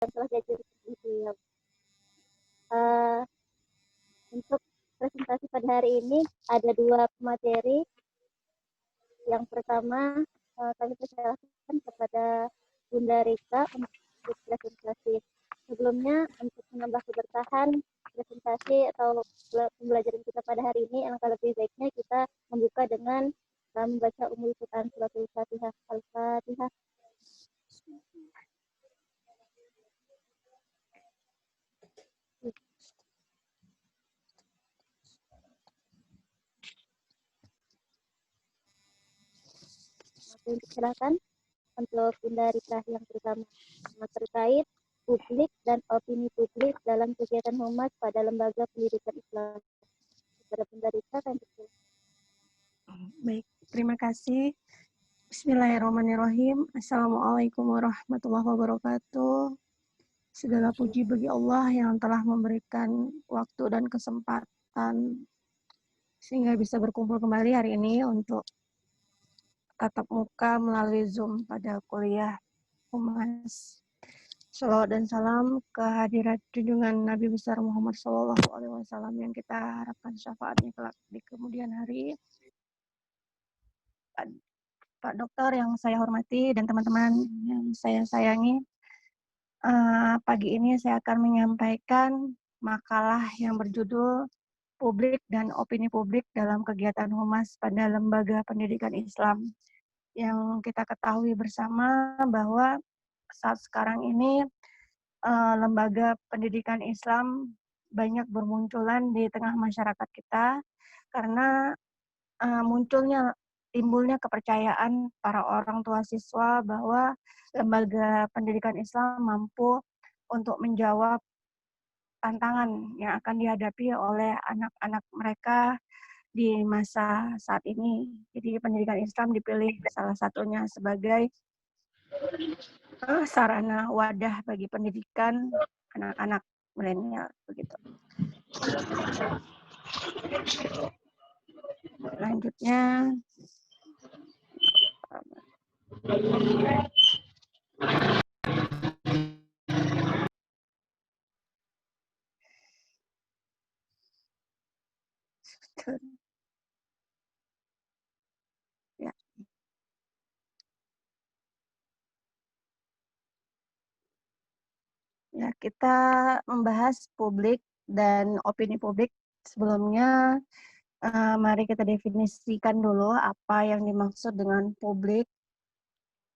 yang telah diajarkan beliau. Uh, untuk presentasi pada hari ini ada 2 materi. Yang pertama, kami persilakan kepada Bunda Rika untuk presentasi. Sebelumnya, untuk menambah keberkahan presentasi atau pembelajaran kita pada hari ini, alangkah lebih baiknya kita membuka dengan membaca Ummul Quran Suratul Fatihah. Al-Fatihah. Silakan untuk Bunda Rika yang pertama, terkait publik dan opini publik dalam kegiatan humas pada lembaga pendidikan Islam. Kepada Bunda Rika, Baik, terima kasih. Bismillahirrahmanirrahim. Assalamualaikum warahmatullahi wabarakatuh. Segala puji bagi Allah yang telah memberikan waktu dan kesempatan sehingga bisa berkumpul kembali hari ini untuk tatap muka melalui Zoom pada kuliah Humas. Shalawat dan salam kehadirat junjungan Nabi besar Muhammad SAW yang kita harapkan syafaatnya kelak di kemudian hari. Pak Dokter yang saya hormati dan teman-teman yang saya sayangi, pagi ini saya akan menyampaikan makalah yang berjudul Publik dan Opini Publik dalam Kegiatan Humas pada Lembaga Pendidikan Islam. Yang kita ketahui bersama bahwa saat sekarang ini lembaga pendidikan Islam banyak bermunculan di tengah masyarakat kita karena timbulnya kepercayaan para orang tua siswa bahwa lembaga pendidikan Islam mampu untuk menjawab tantangan yang akan dihadapi oleh anak-anak mereka di masa saat ini. Jadi pendidikan Islam dipilih salah satunya sebagai sarana wadah bagi pendidikan anak-anak milenial begitu. Selanjutnya ya, kita membahas publik dan opini publik. Sebelumnya mari kita definisikan dulu apa yang dimaksud dengan publik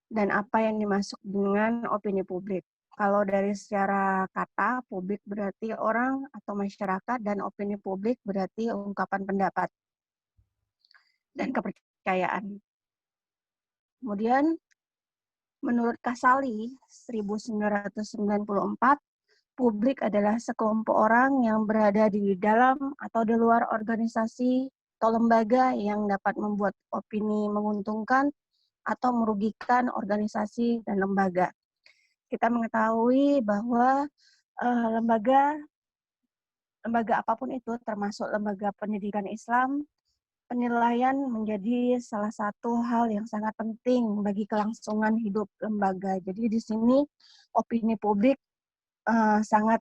dan apa yang dimaksud dengan opini publik. Kalau dari secara kata, publik berarti orang atau masyarakat, dan opini publik berarti ungkapan pendapat dan kepercayaan. Kemudian, menurut Kasali 1994, publik adalah sekelompok orang yang berada di dalam atau di luar organisasi atau lembaga yang dapat membuat opini menguntungkan atau merugikan organisasi dan lembaga. Kita mengetahui bahwa lembaga apapun itu, termasuk lembaga pendidikan Islam, penilaian menjadi salah satu hal yang sangat penting bagi kelangsungan hidup lembaga. Jadi di sini opini publik sangat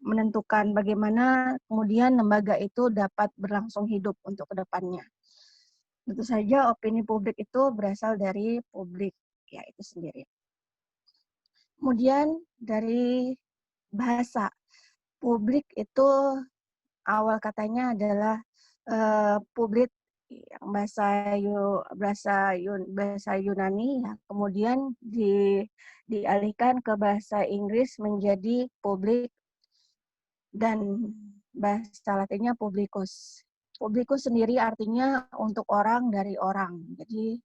menentukan bagaimana kemudian lembaga itu dapat berlangsung hidup untuk kedepannya. Tentu saja opini publik itu berasal dari publik, ya itu sendiri. Kemudian dari bahasa, publik itu awal katanya adalah publik yang bahasa Yunani, ya, kemudian dialihkan ke bahasa Inggris menjadi publik, dan bahasa Latinnya publicus. Publicus sendiri artinya untuk orang, dari orang. Jadi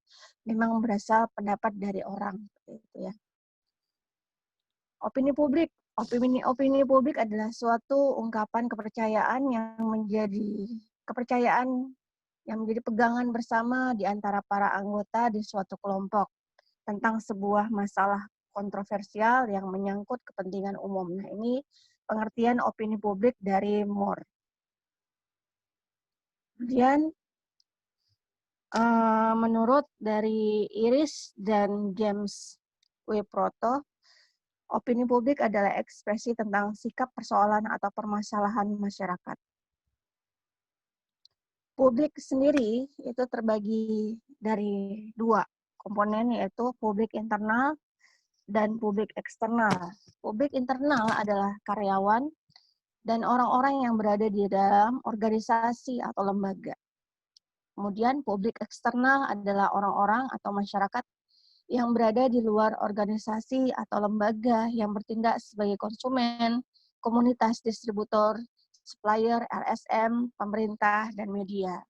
memang berasal pendapat dari orang, seperti itu ya. Opini publik adalah suatu ungkapan kepercayaan yang menjadi pegangan bersama di antara para anggota di suatu kelompok tentang sebuah masalah kontroversial yang menyangkut kepentingan umum. Nah, ini pengertian opini publik dari Moore. Kemudian menurut dari Iris dan James W. Proto, Opini publik adalah ekspresi tentang sikap persoalan atau permasalahan masyarakat. Publik sendiri itu terbagi dari dua komponen, yaitu publik internal dan publik eksternal. Publik internal adalah karyawan dan orang-orang yang berada di dalam organisasi atau lembaga. Kemudian publik eksternal adalah orang-orang atau masyarakat yang berada di luar organisasi atau lembaga yang bertindak sebagai konsumen, komunitas distributor, supplier, LSM, pemerintah, dan media.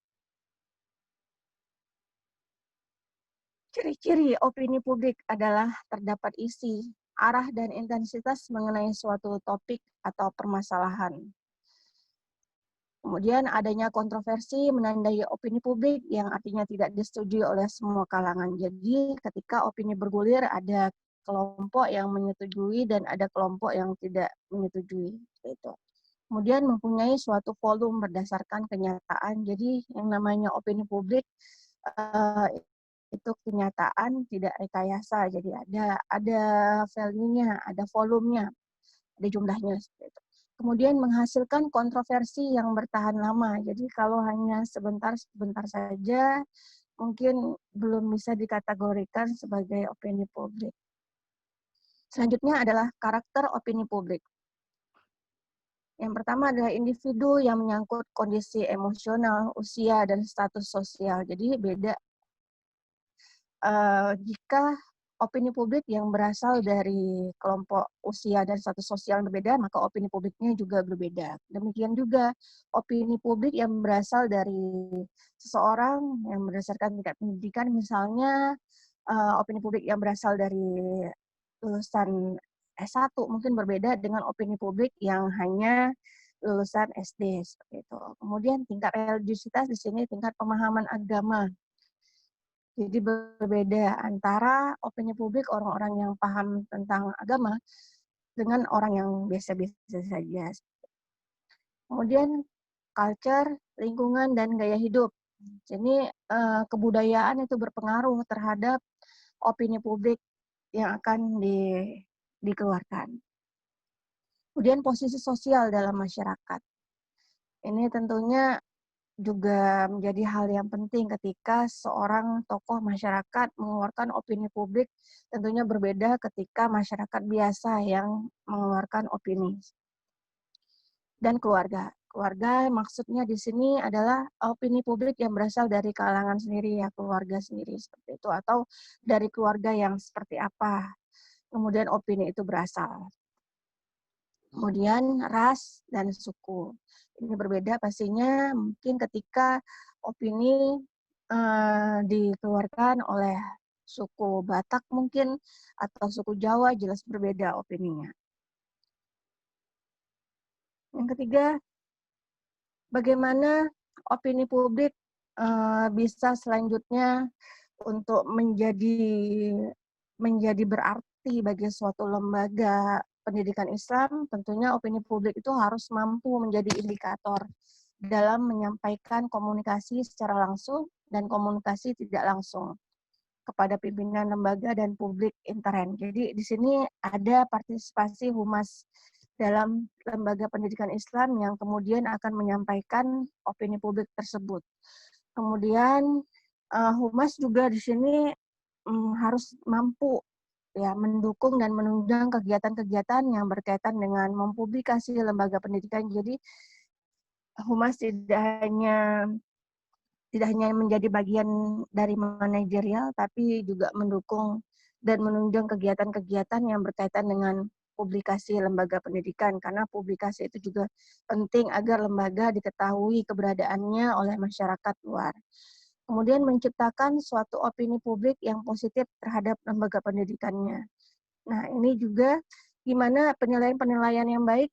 Ciri-ciri opini publik adalah terdapat isi, arah, dan intensitas mengenai suatu topik atau permasalahan. Kemudian adanya kontroversi menandai opini publik yang artinya tidak disetujui oleh semua kalangan. Jadi ketika opini bergulir ada kelompok yang menyetujui dan ada kelompok yang tidak menyetujui. Itu. Kemudian mempunyai suatu volume berdasarkan kenyataan. Jadi yang namanya opini publik itu kenyataan, tidak rekayasa. Jadi ada value-nya, ada volumenya, ada jumlahnya seperti itu. Kemudian menghasilkan kontroversi yang bertahan lama. Jadi kalau hanya sebentar saja, mungkin belum bisa dikategorikan sebagai opini publik. Selanjutnya adalah karakter opini publik. Yang pertama adalah individu yang menyangkut kondisi emosional, usia, dan status sosial. Jadi beda jika opini publik yang berasal dari kelompok usia dan status sosial berbeda, maka opini publiknya juga berbeda. Demikian juga opini publik yang berasal dari seseorang yang berdasarkan tingkat pendidikan, misalnya opini publik yang berasal dari lulusan S1 mungkin berbeda dengan opini publik yang hanya lulusan SD seperti itu. Kemudian tingkat religiusitas di sini tingkat pemahaman agama. Jadi berbeda antara opini publik orang-orang yang paham tentang agama dengan orang yang biasa-biasa saja. Kemudian culture, lingkungan, dan gaya hidup. Jadi kebudayaan itu berpengaruh terhadap opini publik yang akan dikeluarkan. Kemudian posisi sosial dalam masyarakat. Ini tentunya juga menjadi hal yang penting ketika seorang tokoh masyarakat mengeluarkan opini publik, tentunya berbeda ketika masyarakat biasa yang mengeluarkan opini. Dan keluarga. Keluarga maksudnya di sini adalah opini publik yang berasal dari kalangan sendiri, ya keluarga sendiri seperti itu, atau dari keluarga yang seperti apa. Kemudian opini itu berasal. Kemudian ras dan suku. Ini berbeda pastinya mungkin ketika opini dikeluarkan oleh suku Batak mungkin atau suku Jawa jelas berbeda opininya. Yang ketiga, bagaimana opini publik bisa selanjutnya untuk menjadi berarti bagi suatu lembaga pendidikan Islam, tentunya opini publik itu harus mampu menjadi indikator dalam menyampaikan komunikasi secara langsung dan komunikasi tidak langsung kepada pimpinan lembaga dan publik intern. Jadi di sini ada partisipasi humas dalam lembaga pendidikan Islam yang kemudian akan menyampaikan opini publik tersebut. Kemudian humas juga di sini harus mampu ya mendukung dan menunjang kegiatan-kegiatan yang berkaitan dengan mempublikasi lembaga pendidikan. Jadi humas tidak hanya menjadi bagian dari manajerial, tapi juga mendukung dan menunjang kegiatan-kegiatan yang berkaitan dengan publikasi lembaga pendidikan, karena publikasi itu juga penting agar lembaga diketahui keberadaannya oleh masyarakat luar. Kemudian menciptakan suatu opini publik yang positif terhadap lembaga pendidikannya. Nah, ini juga gimana penilaian-penilaian yang baik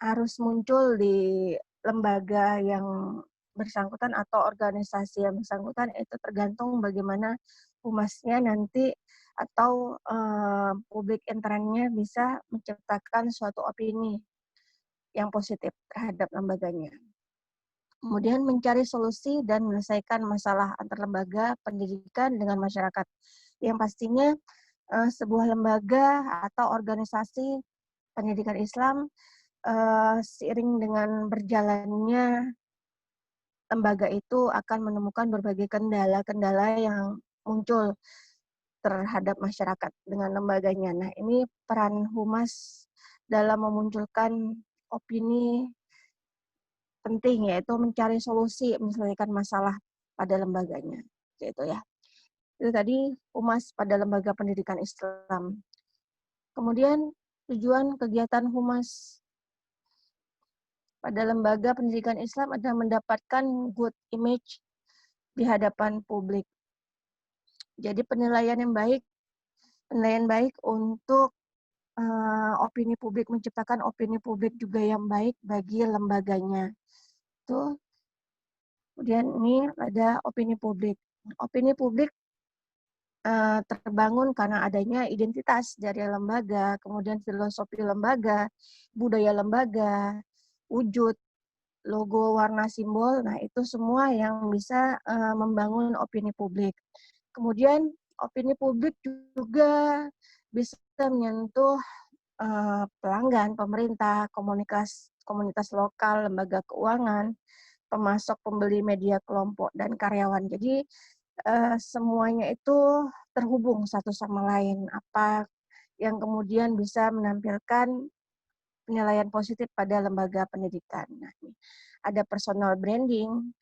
harus muncul di lembaga yang bersangkutan atau organisasi yang bersangkutan, itu tergantung bagaimana humasnya nanti atau publik internnya bisa menciptakan suatu opini yang positif terhadap lembaganya. Kemudian mencari solusi dan menyelesaikan masalah antar lembaga pendidikan dengan masyarakat. Yang pastinya sebuah lembaga atau organisasi pendidikan Islam seiring dengan berjalannya lembaga itu akan menemukan berbagai kendala-kendala yang muncul terhadap masyarakat dengan lembaganya. Nah, ini peran humas dalam memunculkan opini penting, yaitu mencari solusi menyelesaikan masalah pada lembaganya. Gitu ya. Itu tadi humas pada lembaga pendidikan Islam. Kemudian tujuan kegiatan humas pada lembaga pendidikan Islam adalah mendapatkan good image di hadapan publik. Jadi penilaian baik untuk opini publik, menciptakan opini publik juga yang baik bagi lembaganya. Itu. Kemudian ini ada opini publik. Opini publik terbangun karena adanya identitas dari lembaga, kemudian filosofi lembaga, budaya lembaga, wujud, logo, warna, simbol. Nah, itu semua yang bisa membangun opini publik. Kemudian opini publik juga bisa menyentuh pelanggan, pemerintah, komunitas lokal, lembaga keuangan, pemasok, pembeli, media kelompok, dan karyawan. Jadi semuanya itu terhubung satu sama lain. Apa yang kemudian bisa menampilkan penilaian positif pada lembaga pendidikan. Nah, ada personal branding,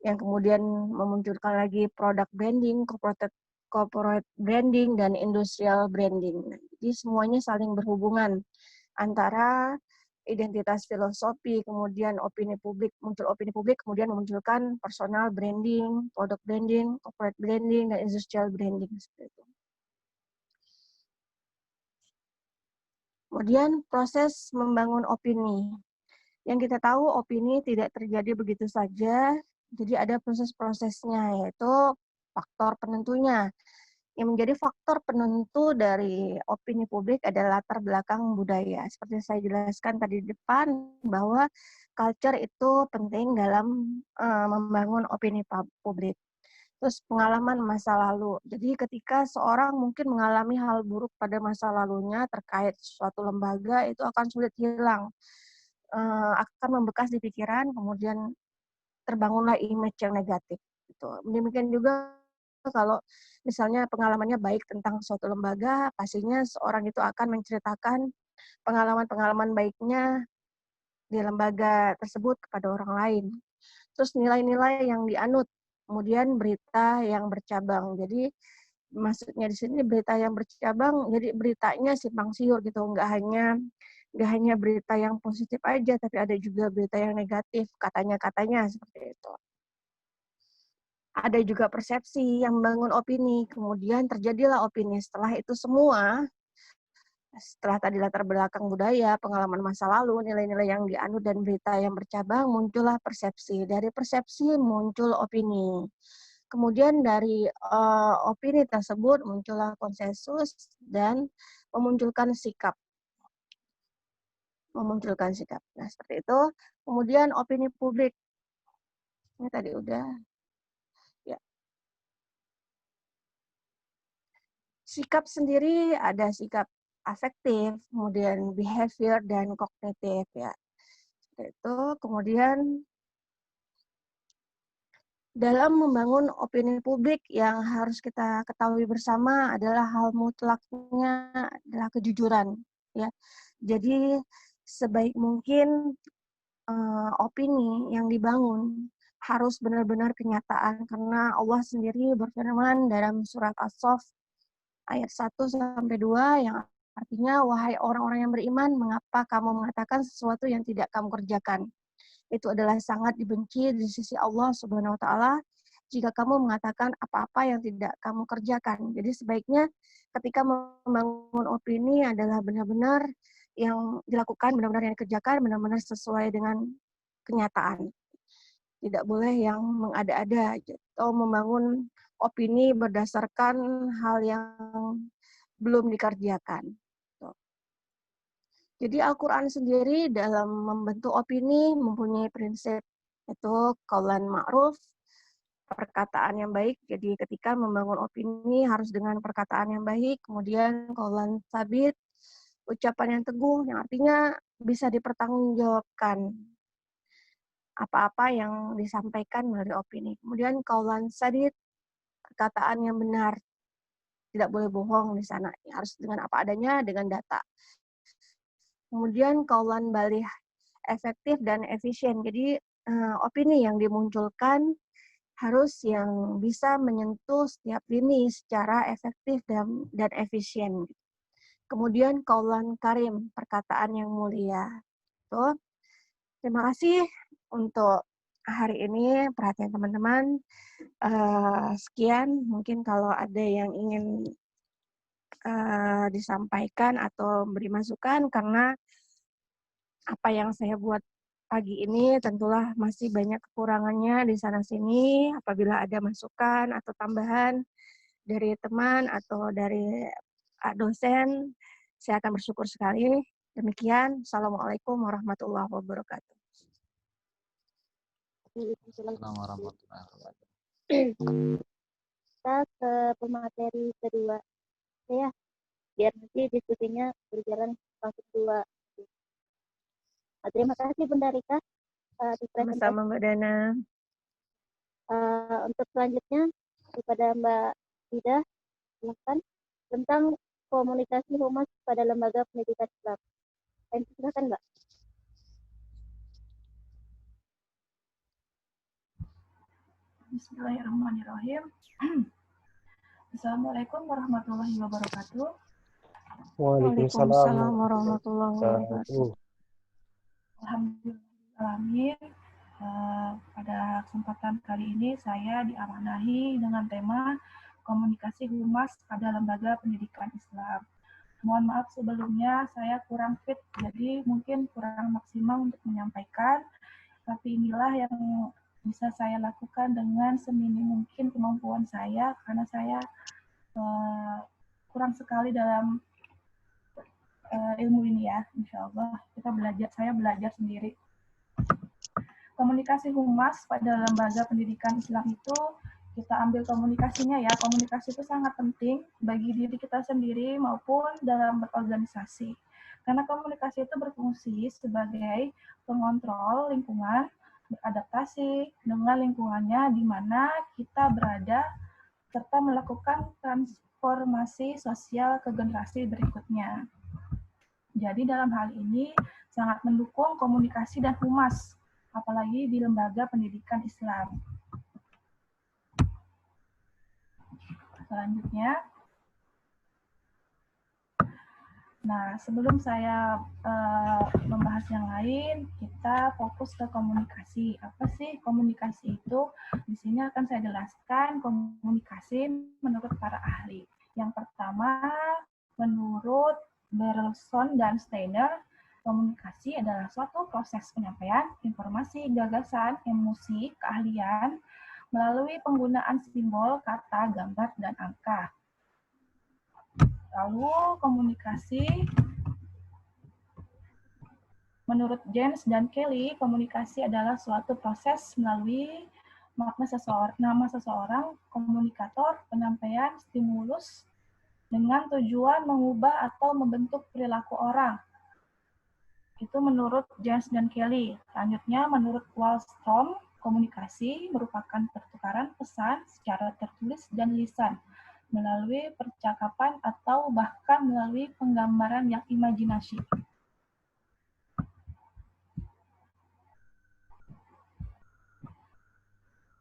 yang kemudian memunculkan lagi product branding, corporate branding, dan industrial branding. Nah, jadi semuanya saling berhubungan antara identitas filosofi, kemudian muncul opini publik, kemudian memunculkan personal branding, product branding, corporate branding, dan industrial branding. Seperti itu. Kemudian proses membangun opini. Yang kita tahu opini tidak terjadi begitu saja, jadi ada proses-prosesnya, yaitu faktor penentunya. Yang menjadi faktor penentu dari opini publik adalah latar belakang budaya. Seperti saya jelaskan tadi di depan, bahwa culture itu penting dalam membangun opini publik. Terus pengalaman masa lalu. Jadi ketika seorang mungkin mengalami hal buruk pada masa lalunya terkait suatu lembaga, itu akan sulit hilang. Akan membekas di pikiran, kemudian terbangunlah image yang negatif. Gitu. Demikian juga kalau misalnya pengalamannya baik tentang suatu lembaga, pastinya seorang itu akan menceritakan pengalaman-pengalaman baiknya di lembaga tersebut kepada orang lain. Terus nilai-nilai yang dianut, kemudian berita yang bercabang. Jadi maksudnya di sini berita yang bercabang, jadi beritanya simpang siur gitu, nggak hanya berita yang positif aja, tapi ada juga berita yang negatif, katanya seperti itu. Ada juga persepsi yang membangun opini, kemudian terjadilah opini. Setelah itu semua, setelah tadi latar belakang budaya, pengalaman masa lalu, nilai-nilai yang dianut dan berita yang bercabang, muncullah persepsi. Dari persepsi muncul opini. Kemudian dari opini tersebut muncullah konsensus dan memunculkan sikap. Nah, seperti itu. Kemudian opini publik. Ini tadi udah. Ya. Sikap sendiri ada sikap afektif, kemudian behavior, dan kognitif. Ya. Seperti itu. Kemudian dalam membangun opini publik yang harus kita ketahui bersama adalah hal mutlaknya adalah kejujuran. Ya. Jadi sebaik mungkin opini yang dibangun harus benar-benar kenyataan, karena Allah sendiri berfirman dalam surat As-Saff ayat 1-2 yang artinya, wahai orang-orang yang beriman, mengapa kamu mengatakan sesuatu yang tidak kamu kerjakan? Itu adalah sangat dibenci di sisi Allah Subhanahu wa taala jika kamu mengatakan apa-apa yang tidak kamu kerjakan. Jadi sebaiknya ketika membangun opini adalah benar-benar yang dilakukan, benar-benar yang dikerjakan, benar-benar sesuai dengan kenyataan. Tidak boleh yang mengada-ada atau membangun opini berdasarkan hal yang belum dikerjakan. Jadi Al-Quran sendiri dalam membentuk opini mempunyai prinsip, yaitu qaulan ma'ruf, perkataan yang baik. Jadi ketika membangun opini harus dengan perkataan yang baik. Kemudian qaulan sabit, ucapan yang teguh, yang artinya bisa dipertanggungjawabkan apa-apa yang disampaikan melalui opini. Kemudian qaulan sadid, perkataan yang benar, tidak boleh bohong di sana, harus dengan apa adanya, dengan data. Kemudian qaulan balih, efektif dan efisien. Jadi opini yang dimunculkan harus yang bisa menyentuh setiap lini secara efektif dan efisien. Kemudian qaulan karim, perkataan yang mulia. Tuh. Terima kasih untuk hari ini perhatian teman-teman. Sekian, mungkin kalau ada yang ingin disampaikan atau beri masukan, karena apa yang saya buat pagi ini tentulah masih banyak kekurangannya di sana-sini. Apabila ada masukan atau tambahan dari teman atau dari dosen, saya akan bersyukur sekali. Demikian, Assalamualaikum warahmatullahi wabarakatuh. Assalamualaikum warahmatullahi wabarakatuh. Kita ke pemateri kedua ya, biar nanti diskusinya berjalan langsung dua. Terima kasih Bunda Rika atas presentasi. Sama-sama Mbak Dana. Untuk selanjutnya kepada Mbak Ida, silakan, tentang komunikasi humas pada lembaga pendidikan Islam. Silakan Mbak. Bismillahirrahmanirrahim. Assalamualaikum warahmatullahi wabarakatuh. Waalaikumsalam warahmatullahi wabarakatuh. Alhamdulillah. Pada kesempatan kali ini saya diamanahi dengan tema komunikasi humas pada lembaga pendidikan Islam. Mohon maaf sebelumnya saya kurang fit, jadi mungkin kurang maksimal untuk menyampaikan, tapi inilah yang bisa saya lakukan dengan seminim mungkin kemampuan saya, karena saya kurang sekali dalam ilmu ini ya. Insya Allah saya belajar sendiri. Komunikasi humas pada lembaga pendidikan Islam itu, kita ambil komunikasinya ya. Komunikasi itu sangat penting bagi diri kita sendiri maupun dalam berorganisasi. Karena komunikasi itu berfungsi sebagai pengontrol lingkungan, beradaptasi dengan lingkungannya di mana kita berada, serta melakukan transformasi sosial ke generasi berikutnya. Jadi dalam hal ini sangat mendukung komunikasi dan humas, apalagi di lembaga pendidikan Islam. Selanjutnya, nah sebelum saya membahas yang lain, kita fokus ke komunikasi. Apa sih komunikasi itu? Di sini akan saya jelaskan komunikasi menurut para ahli. Yang pertama, menurut Berlson dan Steiner, komunikasi adalah suatu proses penyampaian informasi, gagasan, emosi, keahlian melalui penggunaan simbol, kata, gambar, dan angka. Lalu komunikasi, menurut James dan Kelly, komunikasi adalah suatu proses melalui nama seseorang, komunikator, penyampaian, stimulus, dengan tujuan mengubah atau membentuk perilaku orang. Itu menurut James dan Kelly. Selanjutnya, menurut Wallstrom, komunikasi merupakan pertukaran pesan secara tertulis dan lisan, melalui percakapan atau bahkan melalui penggambaran yang imajinasi.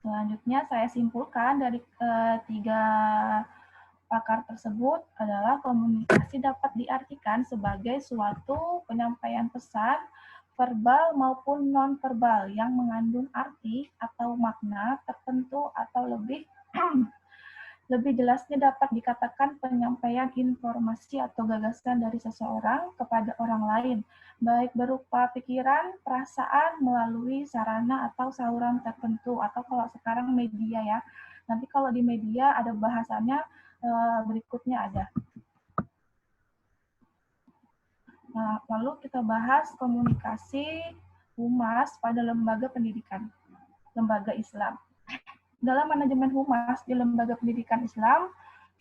Selanjutnya, saya simpulkan dari tiga pakar tersebut adalah komunikasi dapat diartikan sebagai suatu penyampaian pesan verbal maupun non-verbal yang mengandung arti atau makna tertentu, atau lebih jelasnya dapat dikatakan penyampaian informasi atau gagasan dari seseorang kepada orang lain, baik berupa pikiran, perasaan, melalui sarana atau saluran tertentu, atau kalau sekarang media ya. Nanti kalau di media ada bahasannya, berikutnya ada. Nah, lalu kita bahas komunikasi humas pada lembaga pendidikan, lembaga Islam. dalam manajemen humas di lembaga pendidikan Islam,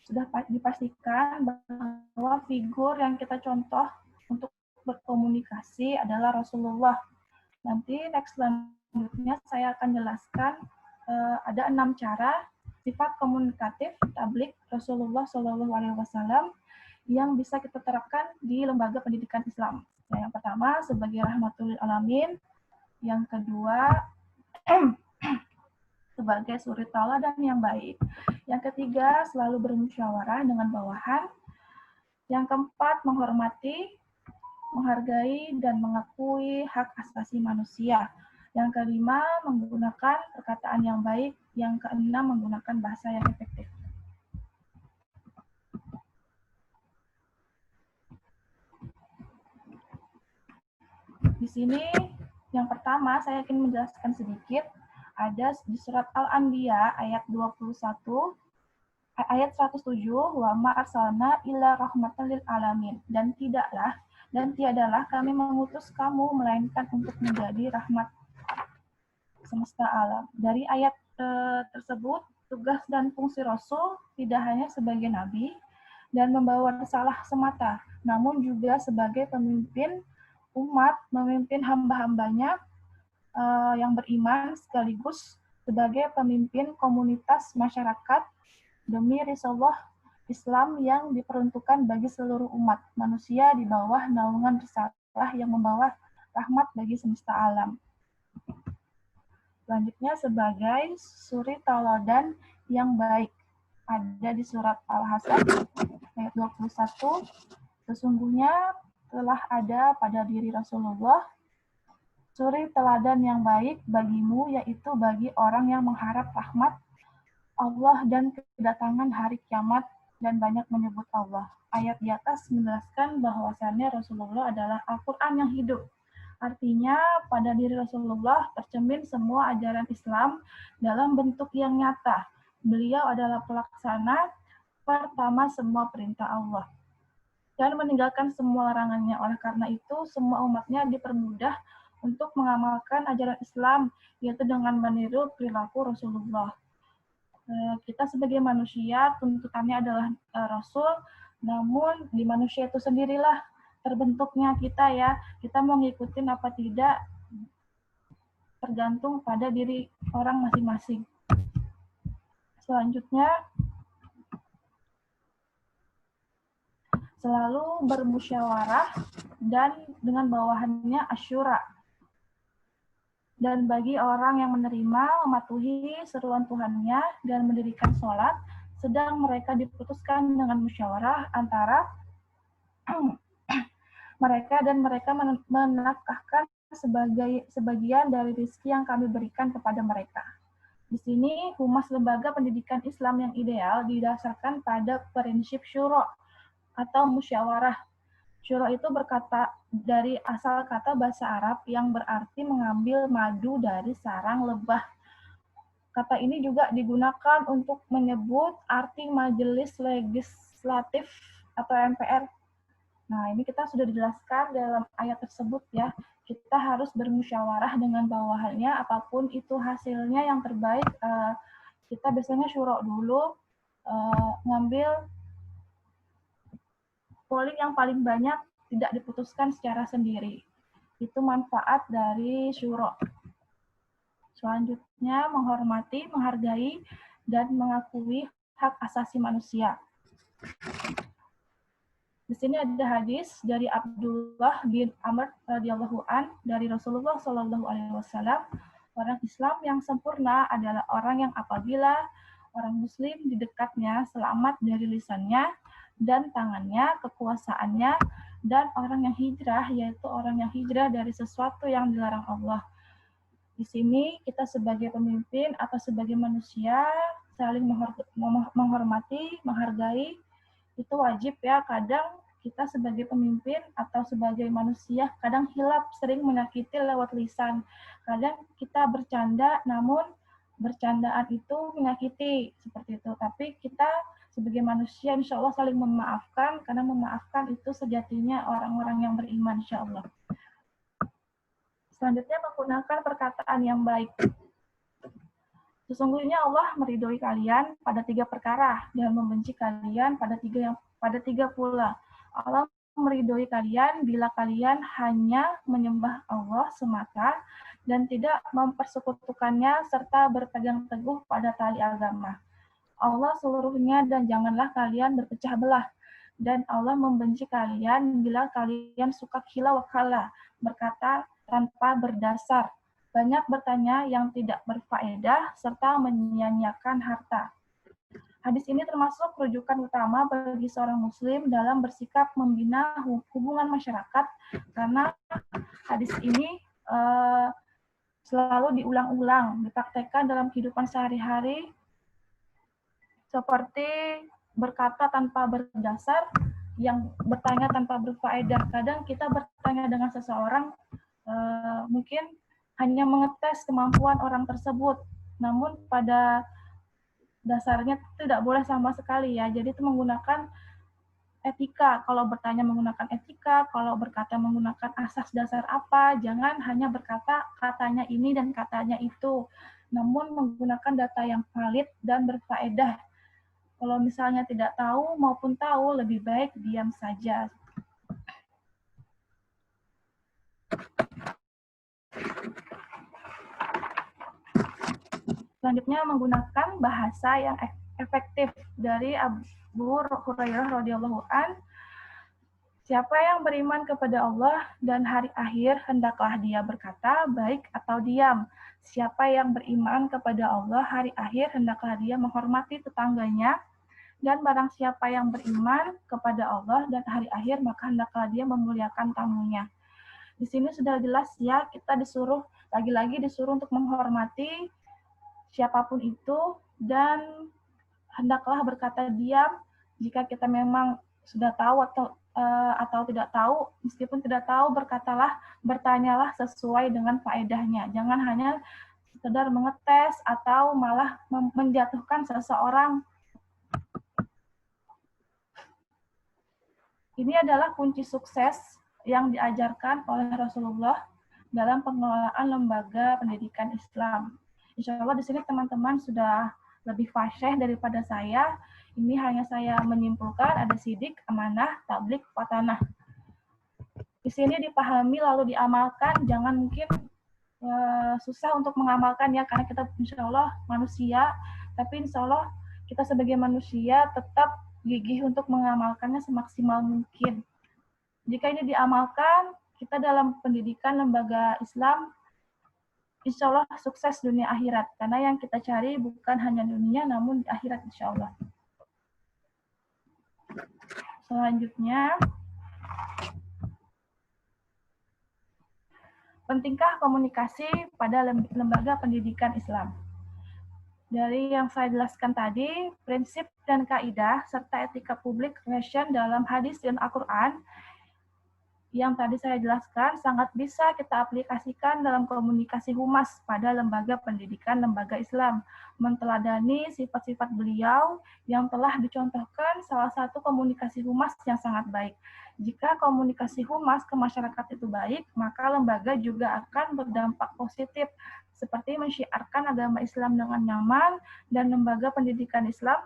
sudah dipastikan bahwa figur yang kita contoh untuk berkomunikasi adalah Rasulullah. Nanti next selanjutnya saya akan jelaskan ada 6 cara sifat komunikatif tabligh Rasulullah SAW yang bisa kita terapkan di lembaga pendidikan Islam. Yang pertama sebagai rahmatul lil alamin, yang kedua sebagai suri tauladan yang baik. Yang ketiga, selalu bermusyawarah dengan bawahan. Yang keempat, menghormati, menghargai, dan mengakui hak asasi manusia. Yang kelima, menggunakan perkataan yang baik. Yang keenam, menggunakan bahasa yang efektif. Di sini, yang pertama, saya ingin menjelaskan sedikit. Ada di surat Al-Anbiya ayat 21, ayat 107, wa ma arsalna illa rahmatan lil alamin, dan tiadalah kami mengutus kamu melainkan untuk menjadi rahmat semesta alam. Dari ayat tersebut, tugas dan fungsi Rasul tidak hanya sebagai nabi dan membawa risalah semata, namun juga sebagai pemimpin umat, memimpin hamba-hambanya yang beriman, sekaligus sebagai pemimpin komunitas masyarakat demi risalah Islam yang diperuntukkan bagi seluruh umat manusia di bawah naungan risalah yang membawa rahmat bagi semesta alam. Selanjutnya sebagai suri tauladan yang baik. Ada di surat Al-Hasan ayat 21, sesungguhnya telah ada pada diri Rasulullah suri teladan yang baik bagimu, yaitu bagi orang yang mengharap rahmat Allah dan kedatangan hari kiamat dan banyak menyebut Allah. Ayat di atas menjelaskan bahwasannya Rasulullah adalah Al-Quran yang hidup. Artinya pada diri Rasulullah tercermin semua ajaran Islam dalam bentuk yang nyata. Beliau adalah pelaksana pertama semua perintah Allah dan meninggalkan semua larangannya. Oleh karena itu, semua umatnya dipermudah untuk mengamalkan ajaran Islam, yaitu dengan meniru perilaku Rasulullah. Kita sebagai manusia, tuntutannya adalah Rasul, namun di manusia itu sendirilah terbentuknya kita ya. Kita mau ngikutin apa tidak, tergantung pada diri orang masing-masing. Selanjutnya, selalu bermusyawarah dan dengan bawahannya asyura. Dan bagi orang yang menerima, mematuhi seruan Tuhannya dan mendirikan sholat, sedang mereka diputuskan dengan musyawarah antara mereka dan mereka menafkahkan sebagian dari rezeki yang kami berikan kepada mereka. Di sini, humas lembaga pendidikan Islam yang ideal didasarkan pada prinsip syuro atau musyawarah. Syuro itu berkata dari asal kata bahasa Arab yang berarti mengambil madu dari sarang lebah. Kata ini juga digunakan untuk menyebut arti majelis legislatif atau MPR. Nah, ini kita sudah dijelaskan dalam ayat tersebut ya. Kita harus bermusyawarah dengan bawahannya, apapun itu hasilnya yang terbaik. Kita biasanya syuro dulu, ngambil polling yang paling banyak, tidak diputuskan secara sendiri. Itu manfaat dari syuro. Selanjutnya, menghormati, menghargai, dan mengakui hak asasi manusia. Di sini ada hadis dari Abdullah bin Amr radhiyallahu an dari Rasulullah Shallallahu alaihi wasallam, orang Islam yang sempurna adalah orang yang apabila orang Muslim di dekatnya selamat dari lisannya dan tangannya, kekuasaannya, dan orang yang hijrah, yaitu orang yang hijrah dari sesuatu yang dilarang Allah. Di sini kita sebagai pemimpin atau sebagai manusia saling menghormati, menghargai, itu wajib ya. Kadang kita sebagai pemimpin atau sebagai manusia kadang hilap, sering menyakiti lewat lisan. Kadang kita bercanda, namun bercandaan itu menyakiti, seperti itu. Tapi kita sebagai manusia insya Allah saling memaafkan, karena memaafkan itu sejatinya orang-orang yang beriman insya Allah. Selanjutnya, menggunakan perkataan yang baik. Sesungguhnya Allah meridhoi kalian pada 3 perkara dan membenci kalian pada tiga pula. Allah meridhoi kalian bila kalian hanya menyembah Allah semata dan tidak mempersekutukannya serta berpegang teguh pada tali agama Allah seluruhnya dan janganlah kalian berpecah belah. Dan Allah membenci kalian bila kalian suka khila wakala, berkata tanpa berdasar, banyak bertanya yang tidak berfaedah, serta menyia-nyiakan harta. Hadis ini termasuk rujukan utama bagi seorang muslim dalam bersikap membina hubungan masyarakat, karena hadis ini selalu diulang-ulang, dipraktekkan dalam kehidupan sehari-hari, seperti berkata tanpa berdasar, yang bertanya tanpa berfaedah. Kadang kita bertanya dengan seseorang, mungkin hanya mengetes kemampuan orang tersebut, namun pada dasarnya tidak boleh sama sekali ya. Jadi itu menggunakan etika. Kalau bertanya menggunakan etika, kalau berkata menggunakan asas dasar apa, jangan hanya berkata katanya ini dan katanya itu, namun menggunakan data yang valid dan berfaedah. Kalau misalnya tidak tahu maupun tahu, lebih baik diam saja. Selanjutnya menggunakan bahasa yang efektif dari Abu Hurairah radhiyallahu an. Siapa yang beriman kepada Allah dan hari akhir, hendaklah dia berkata baik atau diam. Siapa yang beriman kepada Allah hari akhir, hendaklah dia menghormati tetangganya. Dan barang siapa yang beriman kepada Allah dan hari akhir, maka hendaklah dia memuliakan tamunya. Di sini sudah jelas ya, kita disuruh, lagi-lagi disuruh untuk menghormati siapapun itu, dan hendaklah berkata diam jika kita memang sudah tahu atau tidak tahu. Meskipun tidak tahu, bertanyalah sesuai dengan faedahnya. Jangan hanya sekedar mengetes atau malah menjatuhkan seseorang. Ini adalah kunci sukses yang diajarkan oleh Rasulullah dalam pengelolaan lembaga pendidikan Islam. Insya Allah di sini teman-teman sudah lebih fasih daripada saya. Ini hanya saya menyimpulkan ada sidik, amanah, tablik, patanah. Di sini dipahami lalu diamalkan, jangan mungkin susah untuk mengamalkan ya, karena kita insya Allah manusia, tapi insya Allah kita sebagai manusia tetap gigih untuk mengamalkannya semaksimal mungkin. Jika ini diamalkan, kita dalam pendidikan lembaga Islam, insya Allah sukses dunia akhirat. Karena yang kita cari bukan hanya dunia, namun di akhirat insya Allah. Selanjutnya, pentingkah komunikasi pada lembaga pendidikan Islam? Dari yang saya jelaskan tadi, prinsip dan kaidah serta etika public relation dalam hadis dan Al-Quran yang tadi saya jelaskan sangat bisa kita aplikasikan dalam komunikasi humas pada lembaga pendidikan lembaga Islam, menteladani sifat-sifat beliau yang telah dicontohkan salah satu komunikasi humas yang sangat baik. Jika komunikasi humas ke masyarakat itu baik, maka lembaga juga akan berdampak positif, seperti mensyiarkan agama Islam dengan nyaman, dan lembaga pendidikan Islam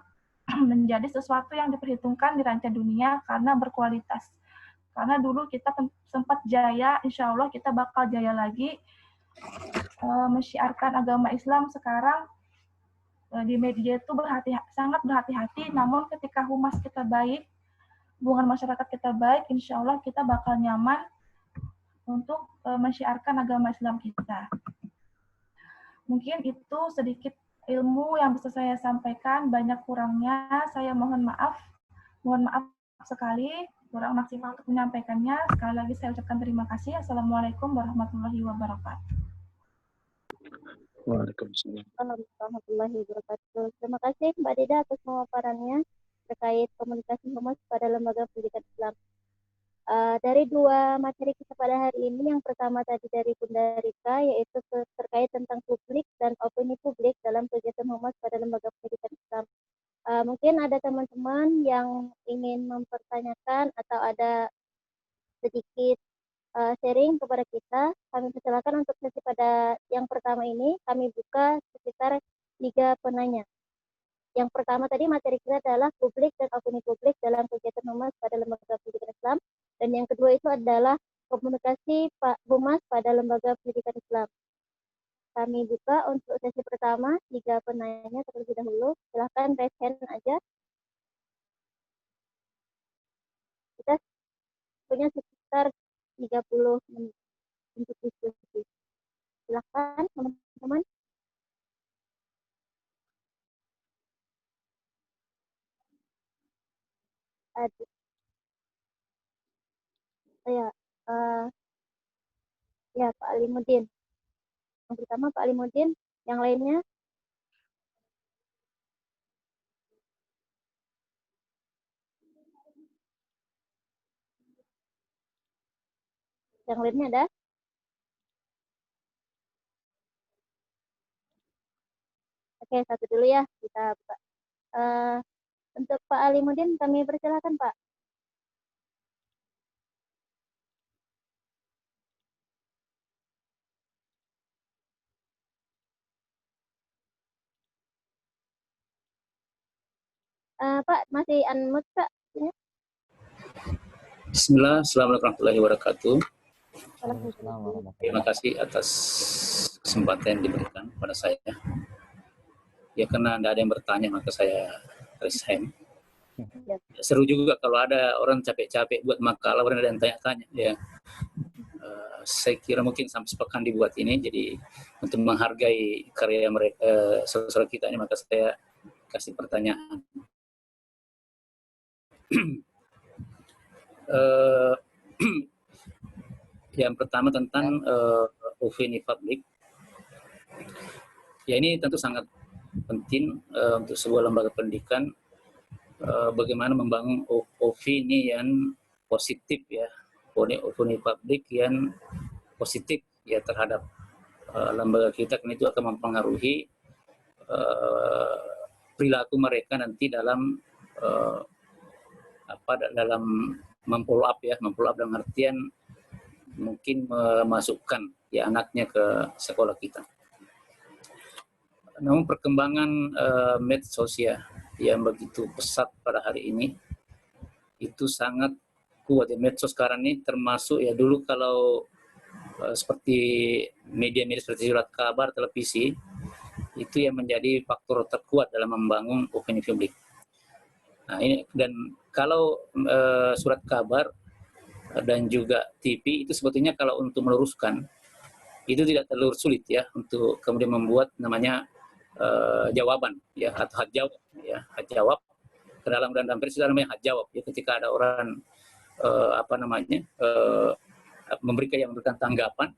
menjadi sesuatu yang diperhitungkan di kancah dunia karena berkualitas. Karena dulu kita sempat jaya, insya Allah kita bakal jaya lagi mensyiarkan agama Islam. Sekarang di media itu sangat berhati-hati, namun ketika humas kita baik, hubungan masyarakat kita baik, insya Allah kita bakal nyaman untuk mensyiarkan agama Islam kita. Mungkin itu sedikit ilmu yang bisa saya sampaikan, banyak kurangnya saya mohon maaf sekali, kurang maksimal untuk menyampaikannya. Sekali lagi saya ucapkan terima kasih. Assalamualaikum warahmatullahi wabarakatuh. Waalaikumsalam warahmatullahi wabarakatuh. Terima kasih Mbak Dida atas pemaparannya terkait komunikasi humas pada lembaga pendidikan Islam. Dari dua materi kita pada hari ini, yang pertama tadi dari Bunda Rika, yaitu terkait tentang publik dan opini publik dalam kegiatan humas pada lembaga pendidikan Islam. Mungkin ada teman-teman yang ingin mempertanyakan atau ada sedikit sharing kepada kita. Kami persilakan untuk sesi pada yang pertama ini, kami buka sekitar tiga penanya. Yang pertama tadi materi kita adalah publik dan opini publik dalam kegiatan humas pada lembaga pendidikan Islam. Dan yang kedua itu adalah komunikasi Pak Humas pada lembaga pendidikan Islam. Kami buka untuk sesi pertama, 3 penanya terlebih dahulu. Silahkan raise hand aja. Kita punya sekitar 30 menit untuk diskusi. Silahkan teman-teman. Saya ya Pak Alimuddin. Yang pertama Pak Alimuddin, yang lainnya ada? Oke, satu dulu ya kita buka. Untuk Pak Alimuddin kami persilakan Pak. Pak masih unmute Pak? Ya. Bismillah, assalamualaikum warahmatullahi wabarakatuh. Waalaikumsalam warahmatullahi Terima kasih atas kesempatan yang diberikan kepada saya. Ya karena tidak ada yang bertanya maka saya raise hand. Ya. Seru juga kalau ada orang capek-capek buat makalah, orang ada yang tanya-tanya. Ya. Saya kira mungkin sampai sepekan dibuat ini, jadi untuk menghargai karya mereka, saudara kita ini, maka saya kasih pertanyaan. Yang pertama tentang opini publik. Ya ini tentu sangat penting untuk sebuah lembaga pendidikan, bagaimana membangun opini yang positif ya, opini publik yang positif ya terhadap lembaga kita, karena itu akan mempengaruhi perilaku mereka nanti dalam dalam memfollow up dalam artian mungkin memasukkan ya anaknya ke sekolah kita. Namun perkembangan medsos ya yang begitu pesat pada hari ini itu sangat kuat ya. Medsos sekarang ini termasuk ya, dulu kalau seperti media-media seperti surat kabar, televisi, itu yang menjadi faktor terkuat dalam membangun opini publik. Nah ini, dan kalau surat kabar dan juga TV itu sebetulnya kalau untuk meluruskan itu tidak terlalu sulit ya, untuk kemudian membuat namanya jawaban ya, atau hak jawab ya, hak jawab. Ke dalam undang-undang pers sudah namanya hak jawab ya, ketika ada orang memberikan tanggapan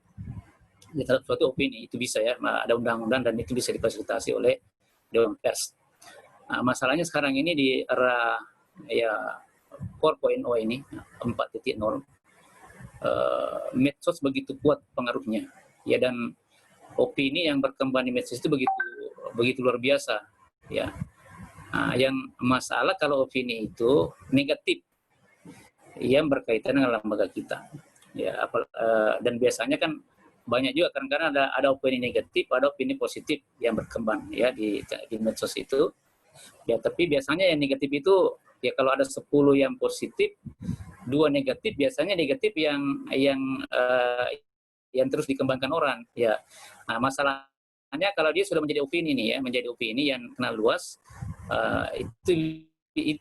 ya terhadap suatu opini, itu bisa ya, ada undang-undang dan itu bisa difasilitasi oleh Dewan Pers. Nah, masalahnya sekarang ini di era ya 4.0 ini, 4.0, medsos begitu kuat pengaruhnya ya, dan opini yang berkembang di medsos itu begitu luar biasa ya. Nah, yang masalah kalau opini itu negatif yang berkaitan dengan lembaga kita ya, dan biasanya kan banyak juga kadang-kadang ada opini negatif, ada opini positif yang berkembang ya di medsos itu ya. Tapi biasanya yang negatif itu ya, kalau ada 10 yang positif, 2 negatif, biasanya negatif yang terus dikembangkan orang ya. Nah, masalahnya kalau dia sudah menjadi opini nih ya, menjadi opini yang kenal luas, itu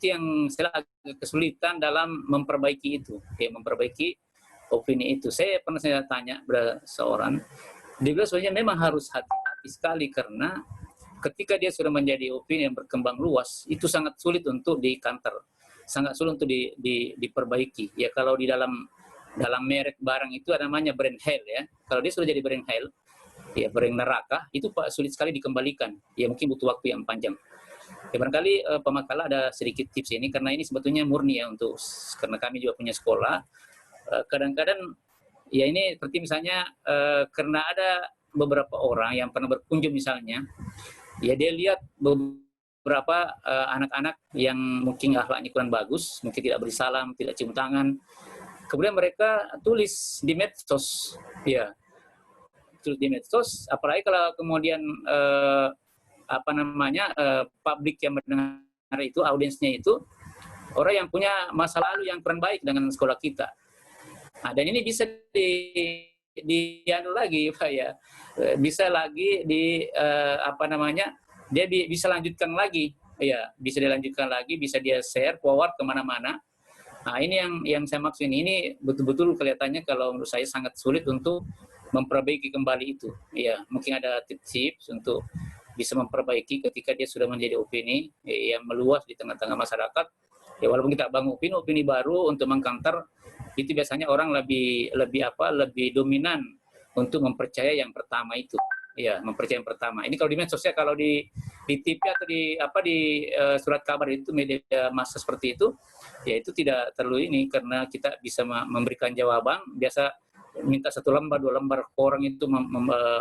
yang agak kesulitan dalam memperbaiki itu ya, memperbaiki opini itu. Saya pernah tanya pada seorang, dia bilang sebenarnya memang harus hati-hati sekali, karena ketika dia sudah menjadi opini yang berkembang luas, itu sangat sulit untuk di-counter, sangat sulit untuk diperbaiki ya. Kalau di dalam merek barang itu ada namanya brand hell ya. Kalau dia sudah jadi brand hell ya, brand neraka, itu sulit sekali dikembalikan ya, mungkin butuh waktu yang panjang ya. Barangkali pemakala ada sedikit tips ini, karena ini sebetulnya murni ya, karena kami juga punya sekolah. Kadang-kadang ya ini seperti misalnya karena ada beberapa orang yang pernah berkunjung misalnya ya, dia lihat beberapa anak-anak yang mungkin akhlaknya kurang bagus, mungkin tidak beri salam, tidak cium tangan, kemudian mereka tulis di medsos ya, tulis di medsos. Apalagi kalau kemudian publik yang mendengar itu, audiensnya itu orang yang punya masa lalu yang kurang baik dengan sekolah kita. Nah, dan ini bisa lagi Pak ya, bisa lagi dia bisa lanjutkan lagi, ya bisa dilanjutkan lagi, bisa dia share forward kemana-mana. Nah, ini yang saya maksud ini betul-betul kelihatannya kalau menurut saya sangat sulit untuk memperbaiki kembali itu. Ya, mungkin ada tips untuk bisa memperbaiki ketika dia sudah menjadi opini yang meluas di tengah-tengah masyarakat. Ya, walaupun kita bangun opini baru untuk mengcounter, itu biasanya orang lebih dominan untuk mempercaya yang pertama itu. Ya, mempercaya yang pertama. Ini kalau di medsos ya, kalau di TV atau di surat kabar itu, media massa seperti itu, ya itu tidak terlalu ini, karena kita bisa memberikan jawaban. Biasa minta 1 lembar 2 lembar orang itu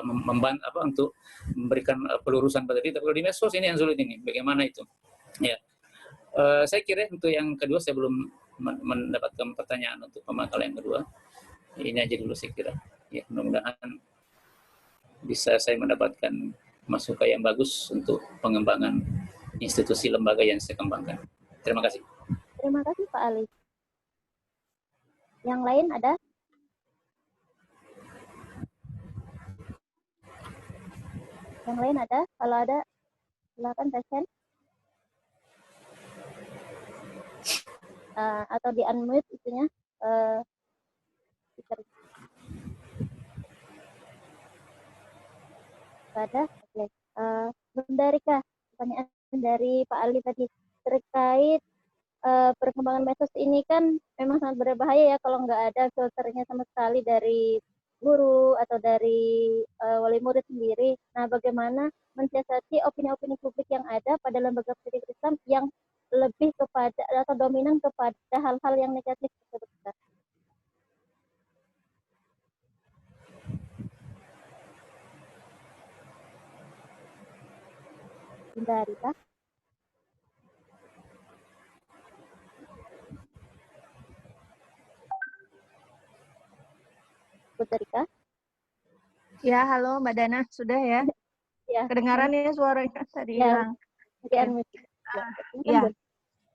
membantu untuk memberikan pelurusan pada kita. Kalau di medsos ini yang sulit ini, bagaimana itu? Ya, saya kira untuk yang kedua saya belum mendapatkan pertanyaan untuk pemakalan yang kedua. Ini aja dulu saya kira. Ya, mudah-mudahan bisa saya mendapatkan masukan yang bagus untuk pengembangan institusi lembaga yang saya kembangkan. Terima kasih. Terima kasih Pak Ali. Yang lain ada? Yang lain ada? Kalau ada, silakan Tashen. Atau di unmute itunya. Ada? Oke. Bunda Rika, pertanyaan dari Pak Ali tadi terkait perkembangan medsos ini kan memang sangat berbahaya ya kalau nggak ada filternya sama sekali dari guru atau dari wali murid sendiri. Nah, bagaimana mensiasati opini-opini publik yang ada pada lembaga pendidikan Islam yang lebih kepada atau dominan kepada hal-hal yang negatif tersebut? Bunda Rika. Bunda Rika. Ya, halo Mbak Dana, sudah ya? Ya. Kedengaran ya suaranya tadi Ya. hilang.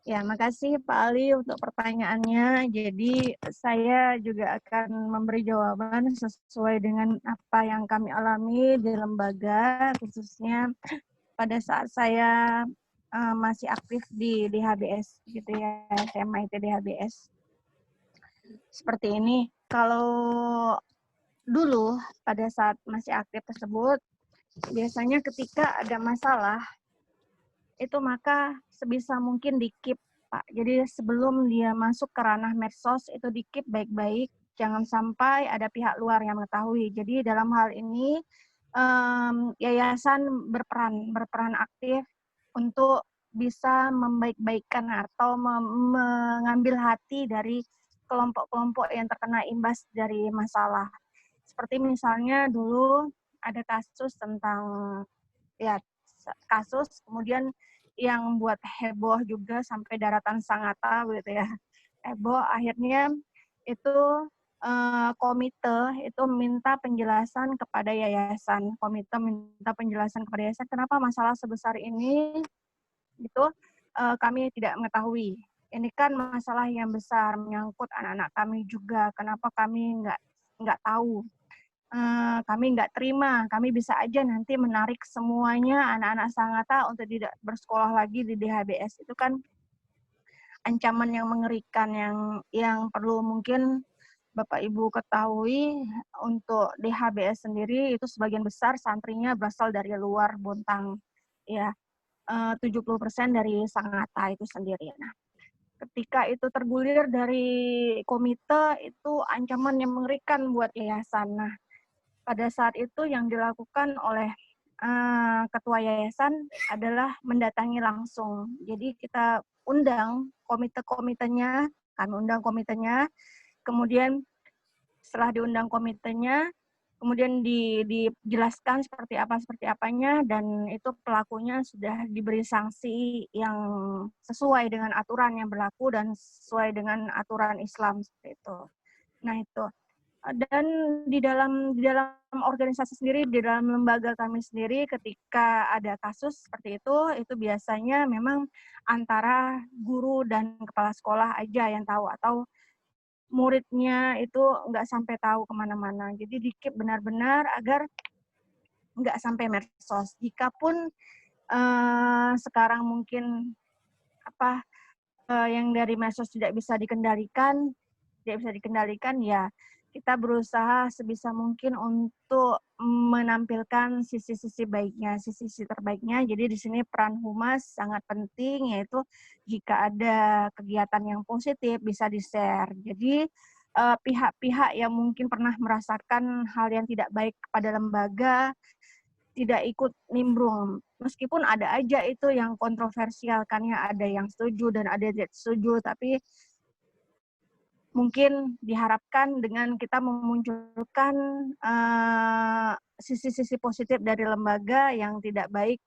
Ya, makasih Pak Ali untuk pertanyaannya. Jadi saya juga akan memberi jawaban sesuai dengan apa yang kami alami di lembaga, khususnya pada saat saya masih aktif di DHBS, gitu ya, SMA IT DHBS. Seperti ini, kalau dulu pada saat masih aktif tersebut, biasanya ketika ada masalah, itu maka sebisa mungkin di-keep, Pak. Jadi sebelum dia masuk ke ranah medsos, itu di-keep baik-baik, jangan sampai ada pihak luar yang mengetahui. Jadi dalam hal ini, yayasan berperan aktif untuk bisa membaik-baikkan atau mengambil hati dari kelompok-kelompok yang terkena imbas dari masalah. Seperti misalnya dulu ada kasus tentang kemudian yang buat heboh juga sampai daratan Sangatta gitu ya. Heboh, akhirnya itu komite itu minta penjelasan kepada yayasan. Komite minta penjelasan kepada yayasan kenapa masalah sebesar ini itu kami tidak mengetahui. Ini kan masalah yang besar menyangkut anak-anak kami juga. Kenapa kami nggak tahu? Kami nggak terima, kami bisa aja nanti menarik semuanya anak-anak Sangatta untuk tidak bersekolah lagi di DHBS. Itu kan ancaman yang mengerikan yang perlu mungkin Bapak Ibu ketahui. Untuk DHBS sendiri itu sebagian besar santrinya berasal dari luar Bontang, ya 70% dari Sangatta itu sendiri. Nah, ketika itu tergulir dari komite, itu ancaman yang mengerikan buat yayasan. Nah, pada saat itu yang dilakukan oleh ketua yayasan adalah mendatangi langsung. Jadi kita undang komitenya, kami undang komitenya, kemudian setelah diundang komitenya, kemudian dijelaskan seperti apanya, dan itu pelakunya sudah diberi sanksi yang sesuai dengan aturan yang berlaku dan sesuai dengan aturan Islam seperti itu. Nah itu. Dan di dalam organisasi sendiri, di dalam lembaga kami sendiri, ketika ada kasus seperti itu biasanya memang antara guru dan kepala sekolah aja yang tahu, atau muridnya itu nggak sampai tahu kemana-mana. Jadi dikip benar-benar agar nggak sampai medsos. Jikapun sekarang mungkin yang dari medsos tidak bisa dikendalikan, ya kita berusaha sebisa mungkin untuk menampilkan sisi-sisi baiknya, sisi-sisi terbaiknya. Jadi di sini peran humas sangat penting, yaitu jika ada kegiatan yang positif bisa di-share. Jadi pihak-pihak yang mungkin pernah merasakan hal yang tidak baik kepada lembaga tidak ikut nimbrung. Meskipun ada aja itu yang kontroversial, kan ya, ada yang setuju dan ada yang tidak setuju, tapi mungkin diharapkan dengan kita memunculkan sisi-sisi positif dari lembaga yang tidak baik,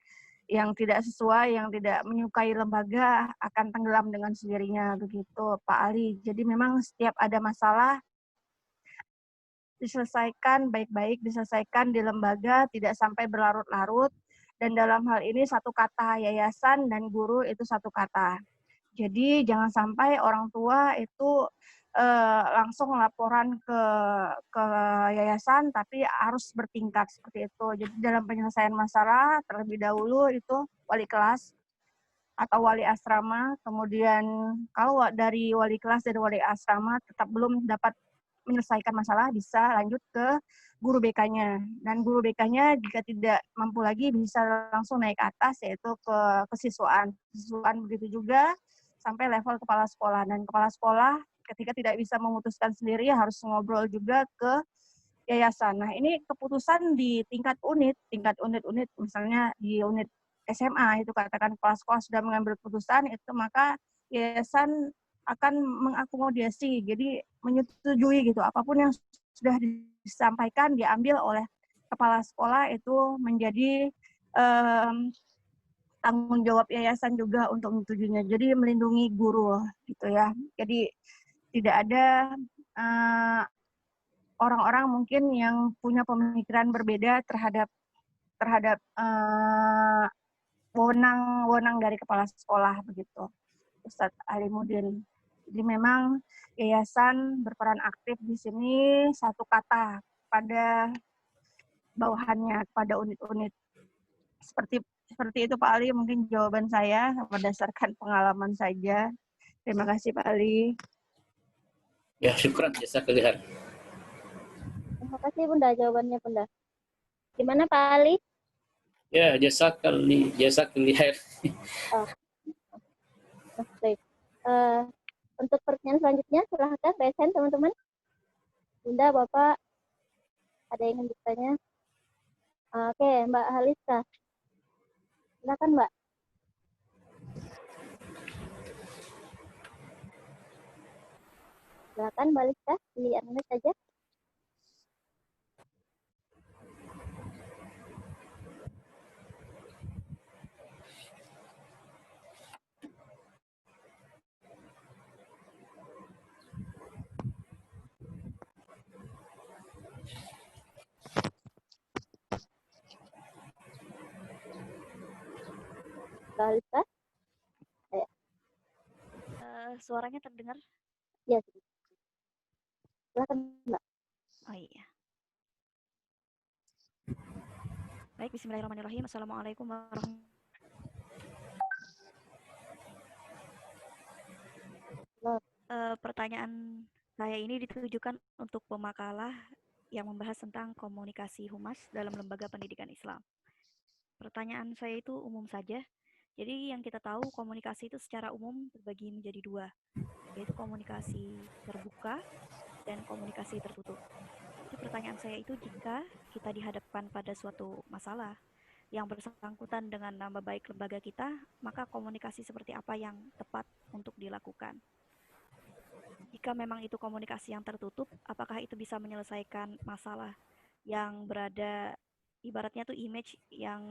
yang tidak sesuai, yang tidak menyukai lembaga akan tenggelam dengan sendirinya, begitu Pak Ali. Jadi memang setiap ada masalah diselesaikan baik-baik, diselesaikan di lembaga, tidak sampai berlarut-larut, dan dalam hal ini satu kata yayasan dan guru itu satu kata. Jadi jangan sampai orang tua itu langsung laporan ke yayasan, tapi harus bertingkat seperti itu. Jadi dalam penyelesaian masalah terlebih dahulu itu wali kelas atau wali asrama, kemudian kalau dari wali kelas dan wali asrama tetap belum dapat menyelesaikan masalah, bisa lanjut ke guru BK-nya. Dan guru BK-nya jika tidak mampu lagi bisa langsung naik ke atas, yaitu ke kesiswaan. Kesiswaan begitu juga sampai level kepala sekolah. Dan kepala sekolah ketika tidak bisa memutuskan sendiri harus ngobrol juga ke yayasan. Nah, ini keputusan di tingkat unit misalnya di unit SMA itu katakan kepala sekolah sudah mengambil keputusan itu, maka yayasan akan mengakomodasi, jadi menyetujui gitu apapun yang sudah disampaikan diambil oleh kepala sekolah itu menjadi tanggung jawab yayasan juga untuk menyetujuinya. Jadi melindungi guru gitu ya. Jadi tidak ada orang-orang mungkin yang punya pemikiran berbeda terhadap wewenang dari kepala sekolah begitu, Ustadz Alimuddin. Jadi memang yayasan berperan aktif di sini satu kata pada bawahannya, pada unit-unit. Seperti itu Pak Ali, mungkin jawaban saya berdasarkan pengalaman saja. Terima kasih Pak Ali. Ya, syukran, jazakallah. Terima kasih Bunda jawabannya Bunda. Gimana Pak Ali? Ya, jazakallah. Oh. Baik. Untuk pertanyaan selanjutnya silahkan raise hand teman-teman. Bunda, Bapak, ada yang ingin bertanya? Oke, Mbak Haliska. Silakan Mbak. Silakan Mbak Haliska, pilih unmute saja. Mbak Haliska? Suaranya terdengar? Ya. Silakan Mbak. Oh iya. Baik, bismillahirrahmanirrahim. Assalamualaikum warahmatullahi wabarakatuh. Pertanyaan saya ini ditujukan untuk pemakalah yang membahas tentang komunikasi humas dalam lembaga pendidikan Islam. Pertanyaan saya itu umum saja. Jadi yang kita tahu komunikasi itu secara umum terbagi menjadi dua, yaitu komunikasi terbuka dan komunikasi tertutup. Jadi pertanyaan saya itu, jika kita dihadapkan pada suatu masalah yang bersangkutan dengan nama baik lembaga kita, maka komunikasi seperti apa yang tepat untuk dilakukan? Jika memang itu komunikasi yang tertutup, apakah itu bisa menyelesaikan masalah yang berada, ibaratnya tuh image yang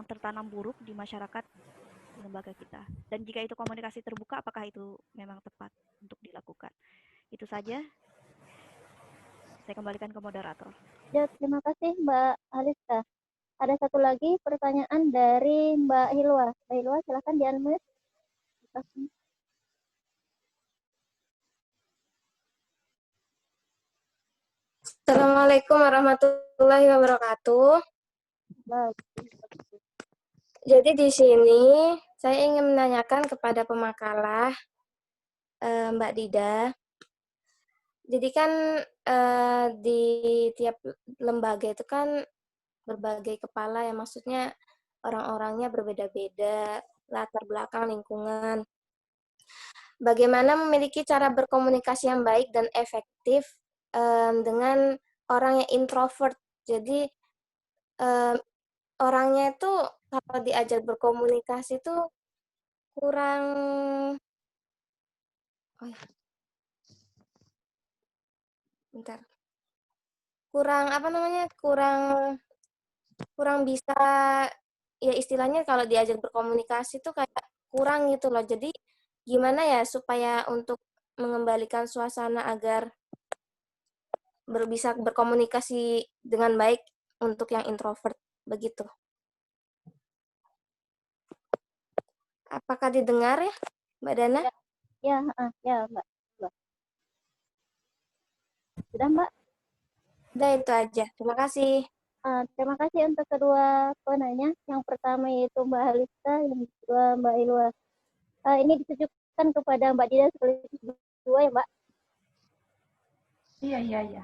tertanam buruk di masyarakat di lembaga kita? Dan jika itu komunikasi terbuka, apakah itu memang tepat untuk dilakukan? Itu saja. Saya kembalikan ke moderator. Ya, terima kasih Mbak Aliska. Ada satu lagi pertanyaan dari Mbak Hilwa. Mbak Hilwa, silakan di-unmute. Assalamualaikum warahmatullahi wabarakatuh. Jadi di sini saya ingin menanyakan kepada pemakalah Mbak Dida. Jadi kan di tiap lembaga itu kan berbagai kepala ya, maksudnya orang-orangnya berbeda-beda, latar belakang lingkungan. Bagaimana memiliki cara berkomunikasi yang baik dan efektif dengan orang yang introvert. Jadi orangnya itu kalau diajar berkomunikasi itu kurang kurang bisa, ya istilahnya kalau diajar berkomunikasi itu kayak kurang gitu loh. Jadi gimana ya supaya untuk mengembalikan suasana agar bisa berkomunikasi dengan baik untuk yang introvert begitu. Apakah didengar ya, Mbak Dana? Ya, Mbak. Sudah, Mbak? Udah itu aja. Terima kasih. Terima kasih untuk kedua penanya. Yang pertama yaitu Mbak Halista, yang kedua Mbak Ilwa. Ini ditujukan kepada Mbak Dida sekaligus dua ya, Mbak? Iya. Iya.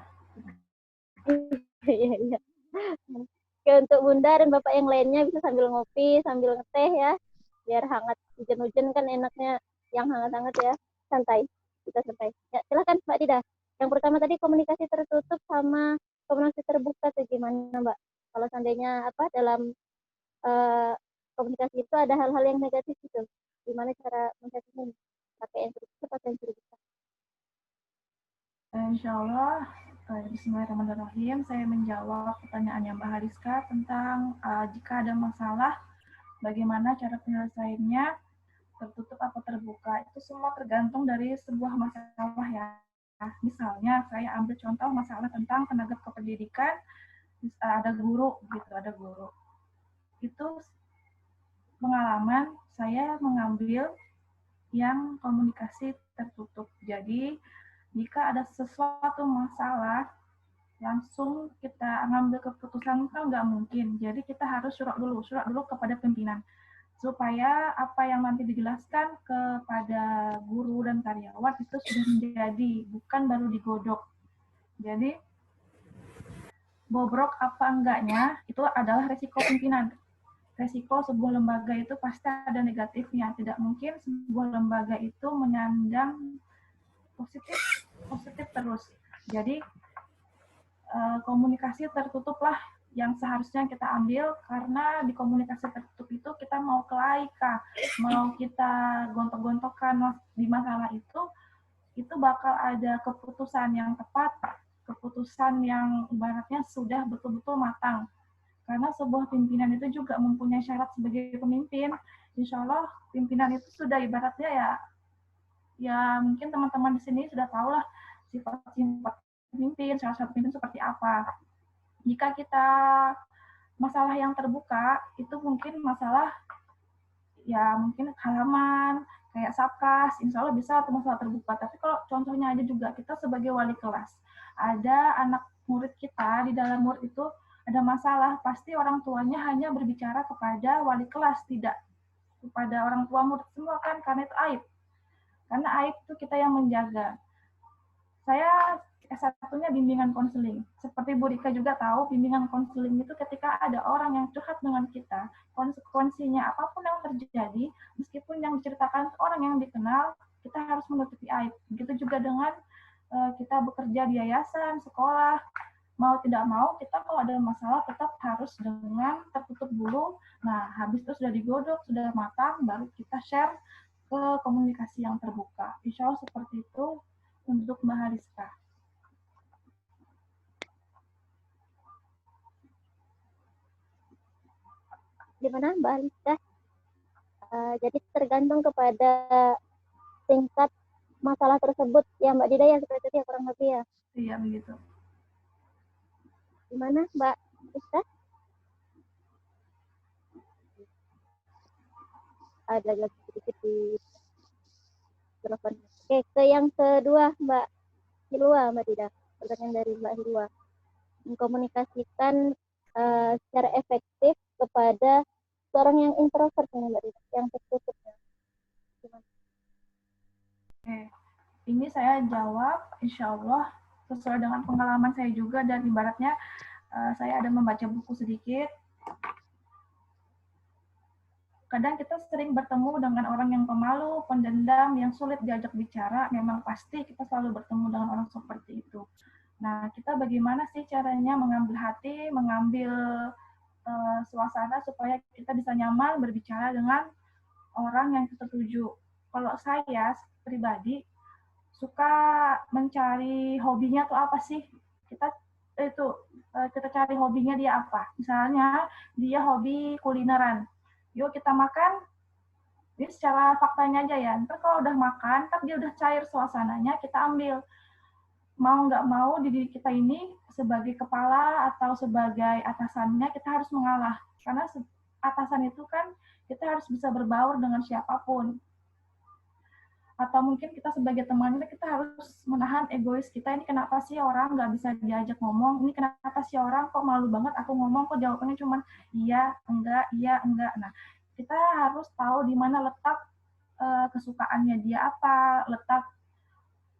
Oke, untuk Bunda dan Bapak yang lainnya bisa sambil ngopi, sambil ngeteh ya. Biar hangat, hujan-hujan kan enaknya yang hangat-hangat ya. Santai, kita santai. Ya, silakan Mbak Dida. Yang pertama tadi komunikasi tertutup sama komunikasi terbuka tuh gimana Mbak? Kalau seandainya dalam komunikasi itu ada hal-hal yang negatif gitu. Gimana cara mengatasinya? Pakai yang tertutup atau yang terbuka? Insya Allah, bismillahirrahmanirrahim, saya menjawab pertanyaannya Mbak Hariska tentang jika ada masalah, bagaimana cara penyelesaiannya, tertutup atau terbuka. Itu semua tergantung dari sebuah masalah ya. Misalnya, saya ambil contoh masalah tentang tenaga kependidikan, ada guru. Itu pengalaman saya mengambil yang komunikasi tertutup. Jadi, jika ada sesuatu masalah, langsung kita ngambil keputusan kan nggak mungkin. Jadi kita harus surat dulu kepada pimpinan. Supaya apa yang nanti dijelaskan kepada guru dan karyawan itu sudah menjadi, bukan baru digodok. Jadi, bobrok apa enggaknya, itu adalah resiko pimpinan. Resiko sebuah lembaga itu pasti ada negatifnya. Tidak mungkin sebuah lembaga itu menyandang positif terus. Jadi komunikasi tertutuplah yang seharusnya kita ambil, karena di komunikasi tertutup itu kita mau kelaika, mau kita gontok-gontokan di masalah itu bakal ada keputusan yang tepat, keputusan yang ibaratnya sudah betul-betul matang. Karena sebuah pimpinan itu juga mempunyai syarat sebagai pemimpin. Insya Allah pimpinan itu sudah ibaratnya ya mungkin teman-teman di sini sudah tahu lah sifat-sifat pemimpin, salah satu pemimpin seperti apa. Jika kita masalah yang terbuka, itu mungkin masalah mungkin halaman, kayak Sapkas, insya Allah bisa masalah terbuka. Tapi kalau contohnya aja juga, kita sebagai wali kelas, ada anak murid kita, di dalam murid itu ada masalah, pasti orang tuanya hanya berbicara kepada wali kelas, tidak kepada orang tua murid semua kan, karena itu aib. Karena aib itu kita yang menjaga. Saya S1-nya bimbingan konseling. Seperti Bu Rika juga tahu, bimbingan konseling itu ketika ada orang yang curhat dengan kita, konsekuensinya apapun yang terjadi, meskipun yang diceritakan orang yang dikenal, kita harus menutupi aib. Begitu juga dengan kita bekerja di yayasan, sekolah, mau tidak mau, kita kalau ada masalah tetap harus dengan tertutup dulu. Nah, habis itu sudah digodok, sudah matang, baru kita share ke komunikasi yang terbuka. Insya Allah seperti itu untuk Mbak Hariska. Gimana Mbak Hariska? Jadi tergantung kepada tingkat masalah tersebut ya Mbak Dida ya, seperti itu ya kurang lebih ya. Iya begitu. Gimana Mbak Ista? Ada lagi sedikit di telepon. Oke, ke yang kedua Mbak Hilwa, Mbak Dida. Pertanyaan dari Mbak Hilwa. Mengkomunikasikan secara efektif kepada seorang yang introvert nih Mbak Dida, yang tertutup. Oke, ini saya jawab insya Allah sesuai dengan pengalaman saya juga, dan ibaratnya saya ada membaca buku sedikit. Kadang kita sering bertemu dengan orang yang pemalu, pendendam, yang sulit diajak bicara. Memang pasti kita selalu bertemu dengan orang seperti itu. Nah, kita bagaimana sih caranya mengambil hati, mengambil suasana supaya kita bisa nyaman berbicara dengan orang yang kita tuju. Kalau saya pribadi suka mencari hobinya tuh apa sih? Kita cari hobinya dia apa. Misalnya dia hobi kulineran. Yuk kita makan. Ini secara faktanya aja ya. Ntar kalau udah makan, ntar dia udah cair suasananya, kita ambil. Mau nggak mau di diri kita ini sebagai kepala atau sebagai atasannya kita harus mengalah. Karena atasan itu kan kita harus bisa berbaur dengan siapapun. Atau mungkin kita sebagai temannya kita harus menahan egois kita, ini kenapa sih orang nggak bisa diajak ngomong, ini kenapa sih orang kok malu banget aku ngomong, kok jawabannya cuma iya, enggak. Nah, kita harus tahu di mana letak kesukaannya dia apa, letak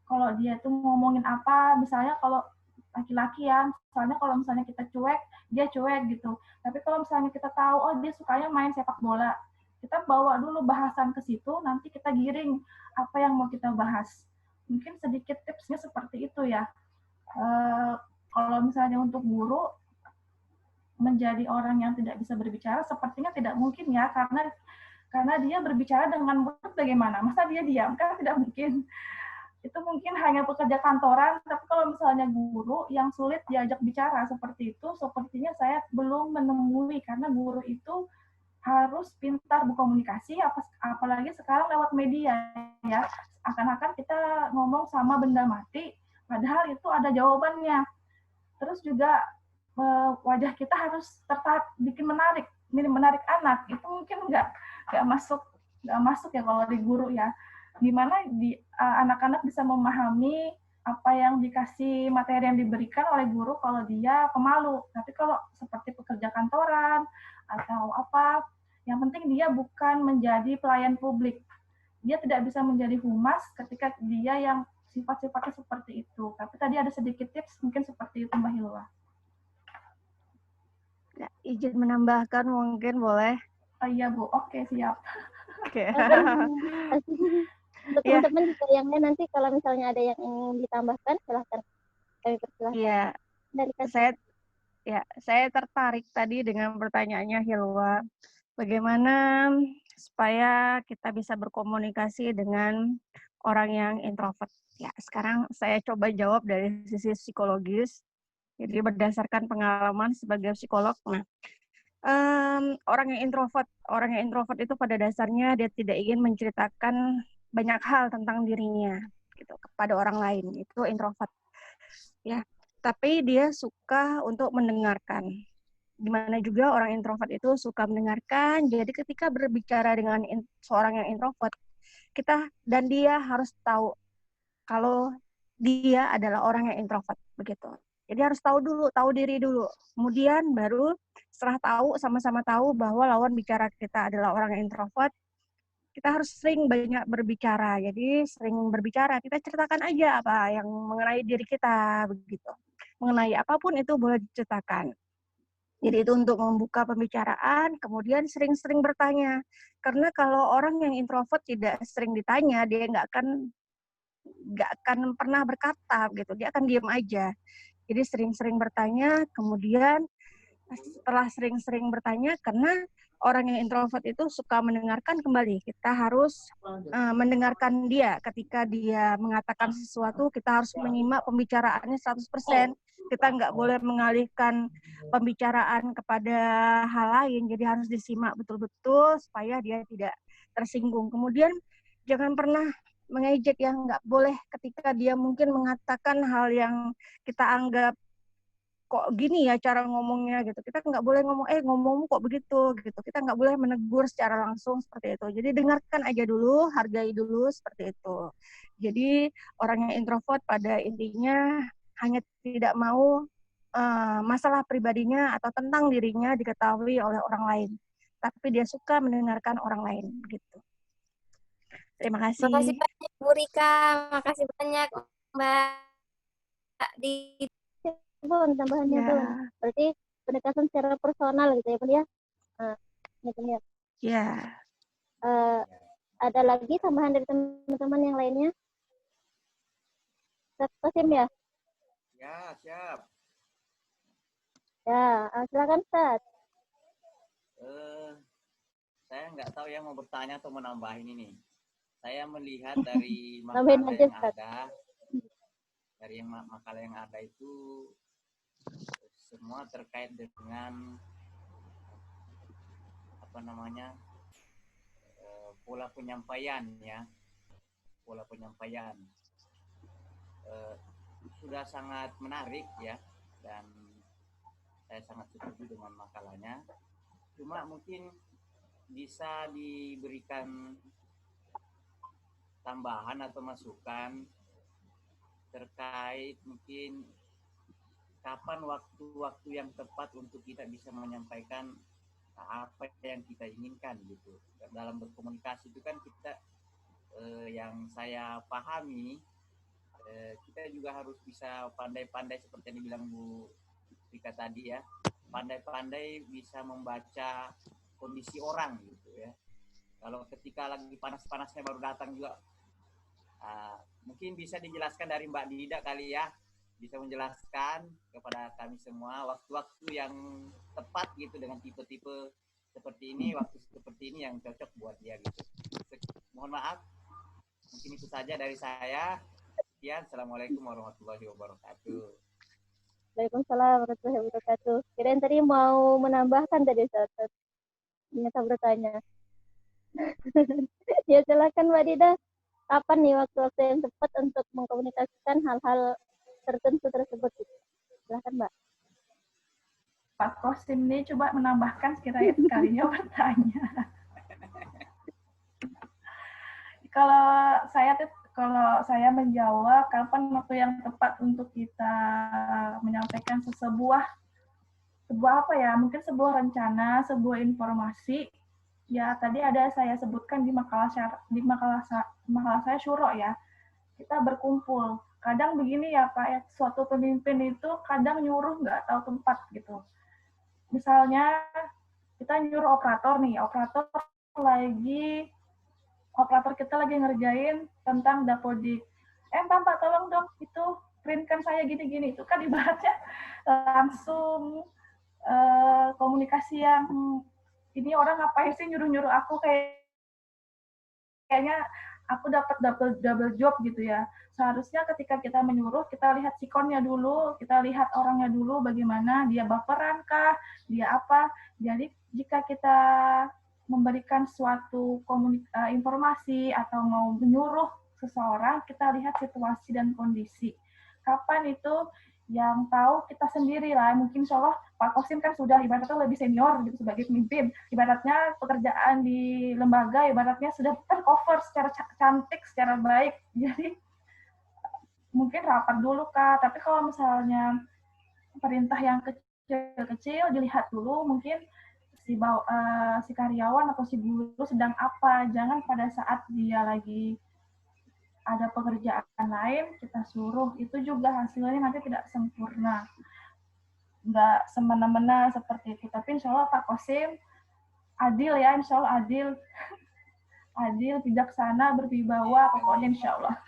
kalau dia tuh ngomongin apa, misalnya kalau laki-laki ya, soalnya kalau misalnya kita cuek, dia cuek gitu. Tapi kalau misalnya kita tahu, oh dia sukanya main sepak bola, kita bawa dulu bahasan ke situ, nanti kita giring apa yang mau kita bahas. Mungkin sedikit tipsnya seperti itu ya. Kalau misalnya untuk guru, menjadi orang yang tidak bisa berbicara, sepertinya tidak mungkin ya, karena dia berbicara dengan murid bagaimana? Masa dia diam? Kan tidak mungkin. Itu mungkin hanya pekerja kantoran, tapi kalau misalnya guru yang sulit diajak bicara seperti itu, sepertinya saya belum menemui, karena guru itu harus pintar berkomunikasi, apalagi sekarang lewat media ya, akan-akan kita ngomong sama benda mati, padahal itu ada jawabannya. Terus juga wajah kita harus bikin menarik anak, itu mungkin nggak masuk ya kalau di guru ya. Gimana anak-anak bisa memahami apa yang dikasih materi yang diberikan oleh guru kalau dia pemalu. Tapi kalau seperti pekerja kantoran atau apa, yang penting dia bukan menjadi pelayan publik. Dia tidak bisa menjadi humas ketika dia yang sifat-sifatnya seperti itu. Tapi tadi ada sedikit tips, mungkin seperti itu Mbak Hilwa. Ya, izin menambahkan mungkin boleh? Oh iya Bu, oke siap. Oke. Untuk teman-teman juga yang lain, nanti kalau misalnya ada yang ingin ditambahkan, silahkan. Kami persilahkan. Iya, saya tertarik tadi dengan pertanyaannya Hilwa. Bagaimana supaya kita bisa berkomunikasi dengan orang yang introvert? Ya, sekarang saya coba jawab dari sisi psikologis. Jadi berdasarkan pengalaman sebagai psikolog, orang yang introvert itu pada dasarnya dia tidak ingin menceritakan banyak hal tentang dirinya gitu kepada orang lain, itu introvert ya, tapi dia suka untuk mendengarkan. Dimana juga orang introvert itu suka mendengarkan, jadi ketika berbicara dengan seorang yang introvert, dia harus tahu kalau dia adalah orang yang introvert begitu. Jadi harus tahu diri dulu. Kemudian baru setelah sama-sama tahu bahwa lawan bicara kita adalah orang yang introvert, kita harus sering banyak berbicara. Jadi sering berbicara, kita ceritakan aja apa yang mengenai diri kita begitu. Mengenai apapun itu boleh diceritakan. Jadi itu untuk membuka pembicaraan, kemudian sering-sering bertanya. Karena kalau orang yang introvert tidak sering ditanya, dia nggak akan pernah berkata gitu. Dia akan diam aja. Jadi sering-sering bertanya, kemudian setelah sering-sering bertanya, karena orang yang introvert itu suka mendengarkan kembali. Kita harus mendengarkan dia. Ketika dia mengatakan sesuatu, kita harus menyimak pembicaraannya 100%. Kita nggak boleh mengalihkan pembicaraan kepada hal lain. Jadi harus disimak betul-betul supaya dia tidak tersinggung. Kemudian jangan pernah mengejek, yang nggak boleh ketika dia mungkin mengatakan hal yang kita anggap kok gini ya cara ngomongnya gitu. Kita nggak boleh ngomong, ngomongmu kok begitu gitu. Kita nggak boleh menegur secara langsung seperti itu. Jadi dengarkan aja dulu, hargai dulu seperti itu. Jadi orang yang introvert pada intinya hanya tidak mau masalah pribadinya atau tentang dirinya diketahui oleh orang lain. Tapi dia suka mendengarkan orang lain gitu. Terima kasih. Makasih banyak Bu Rika, makasih banyak Mbak di Bun, tambahannya Ya. Bun. Berarti pendekatan secara personal gitu ya Bun ya. Nah, ini Bun ya. Ya. Ada lagi tambahan dari teman-teman yang lainnya? Ustaz Qasim ya? Ya, siap. Ya, silakan Ustaz. Saya nggak tahu ya mau bertanya atau menambahin ini. Saya melihat dari Nambahin makalah aja, yang Ustaz. ada, dari makalah yang ada itu semua terkait dengan apa namanya pola penyampaian ya, pola penyampaian sudah sangat menarik ya, dan saya sangat setuju dengan makalahnya. Cuma mungkin bisa diberikan tambahan atau masukan terkait mungkin kapan waktu-waktu yang tepat untuk kita bisa menyampaikan apa yang kita inginkan gitu. Dalam berkomunikasi itu kan kita yang saya pahami kita juga harus bisa pandai-pandai seperti yang dibilang Bu Rika tadi ya, pandai-pandai bisa membaca kondisi orang gitu ya. Kalau ketika lagi panas-panasnya baru datang juga, mungkin bisa dijelaskan dari Mbak Dida kali ya, bisa menjelaskan kepada kami semua waktu-waktu yang tepat gitu dengan tipe-tipe seperti ini, waktu seperti ini yang cocok buat dia gitu. Mohon maaf, mungkin itu saja dari saya. Sekian, Assalamualaikum warahmatullahi wabarakatuh. Waalaikumsalam warahmatullahi wabarakatuh. Kirain tadi mau menambahkan tadi Ustaz. Ternyata bertanya. Ya silakan Mbak Dida. Kapan nih waktu-waktu yang tepat untuk mengkomunikasikan hal-hal tertentu tersebut? Silakan Mbak. Pak Kosim ini coba menambahkan sekalinya bertanya. Kalau saya menjawab kapan waktu yang tepat untuk kita menyampaikan sebuah apa ya, mungkin sebuah rencana, sebuah informasi. Ya tadi ada saya sebutkan di makalah saya syuro ya. Kita berkumpul. Kadang begini ya Pak, ya, suatu pemimpin itu kadang nyuruh nggak tahu tempat gitu. Misalnya kita nyuruh operator kita lagi ngerjain tentang dapodik. Pak tolong dong itu printkan saya gini-gini. Itu kan ibaratnya langsung komunikasi yang ini orang ngapain sih nyuruh-nyuruh aku, kayaknya aku dapat double job gitu ya. Seharusnya ketika kita menyuruh, kita lihat sikonnya dulu, kita lihat orangnya dulu bagaimana, dia baperan kah, dia apa. Jadi jika kita memberikan suatu informasi atau mau menyuruh seseorang, kita lihat situasi dan kondisi. Kapan itu yang tahu kita sendiri lah. Mungkin insya Allah Pak Kosim kan sudah ibaratnya lebih senior gitu sebagai pemimpin. Ibaratnya pekerjaan di lembaga ibaratnya sudah tercover secara cantik, secara baik. Jadi mungkin rapat dulu Kak. Tapi kalau misalnya perintah yang kecil-kecil dilihat dulu mungkin si karyawan atau si guru sedang apa. Jangan pada saat dia lagi ada pekerjaan lain, kita suruh. Itu juga hasilnya nanti tidak sempurna. Nggak semena-mena seperti itu. Tapi insya Allah Pak Kosim adil ya, insya Allah adil. Adil, bijaksana, berwibawa, pokoknya insya Allah.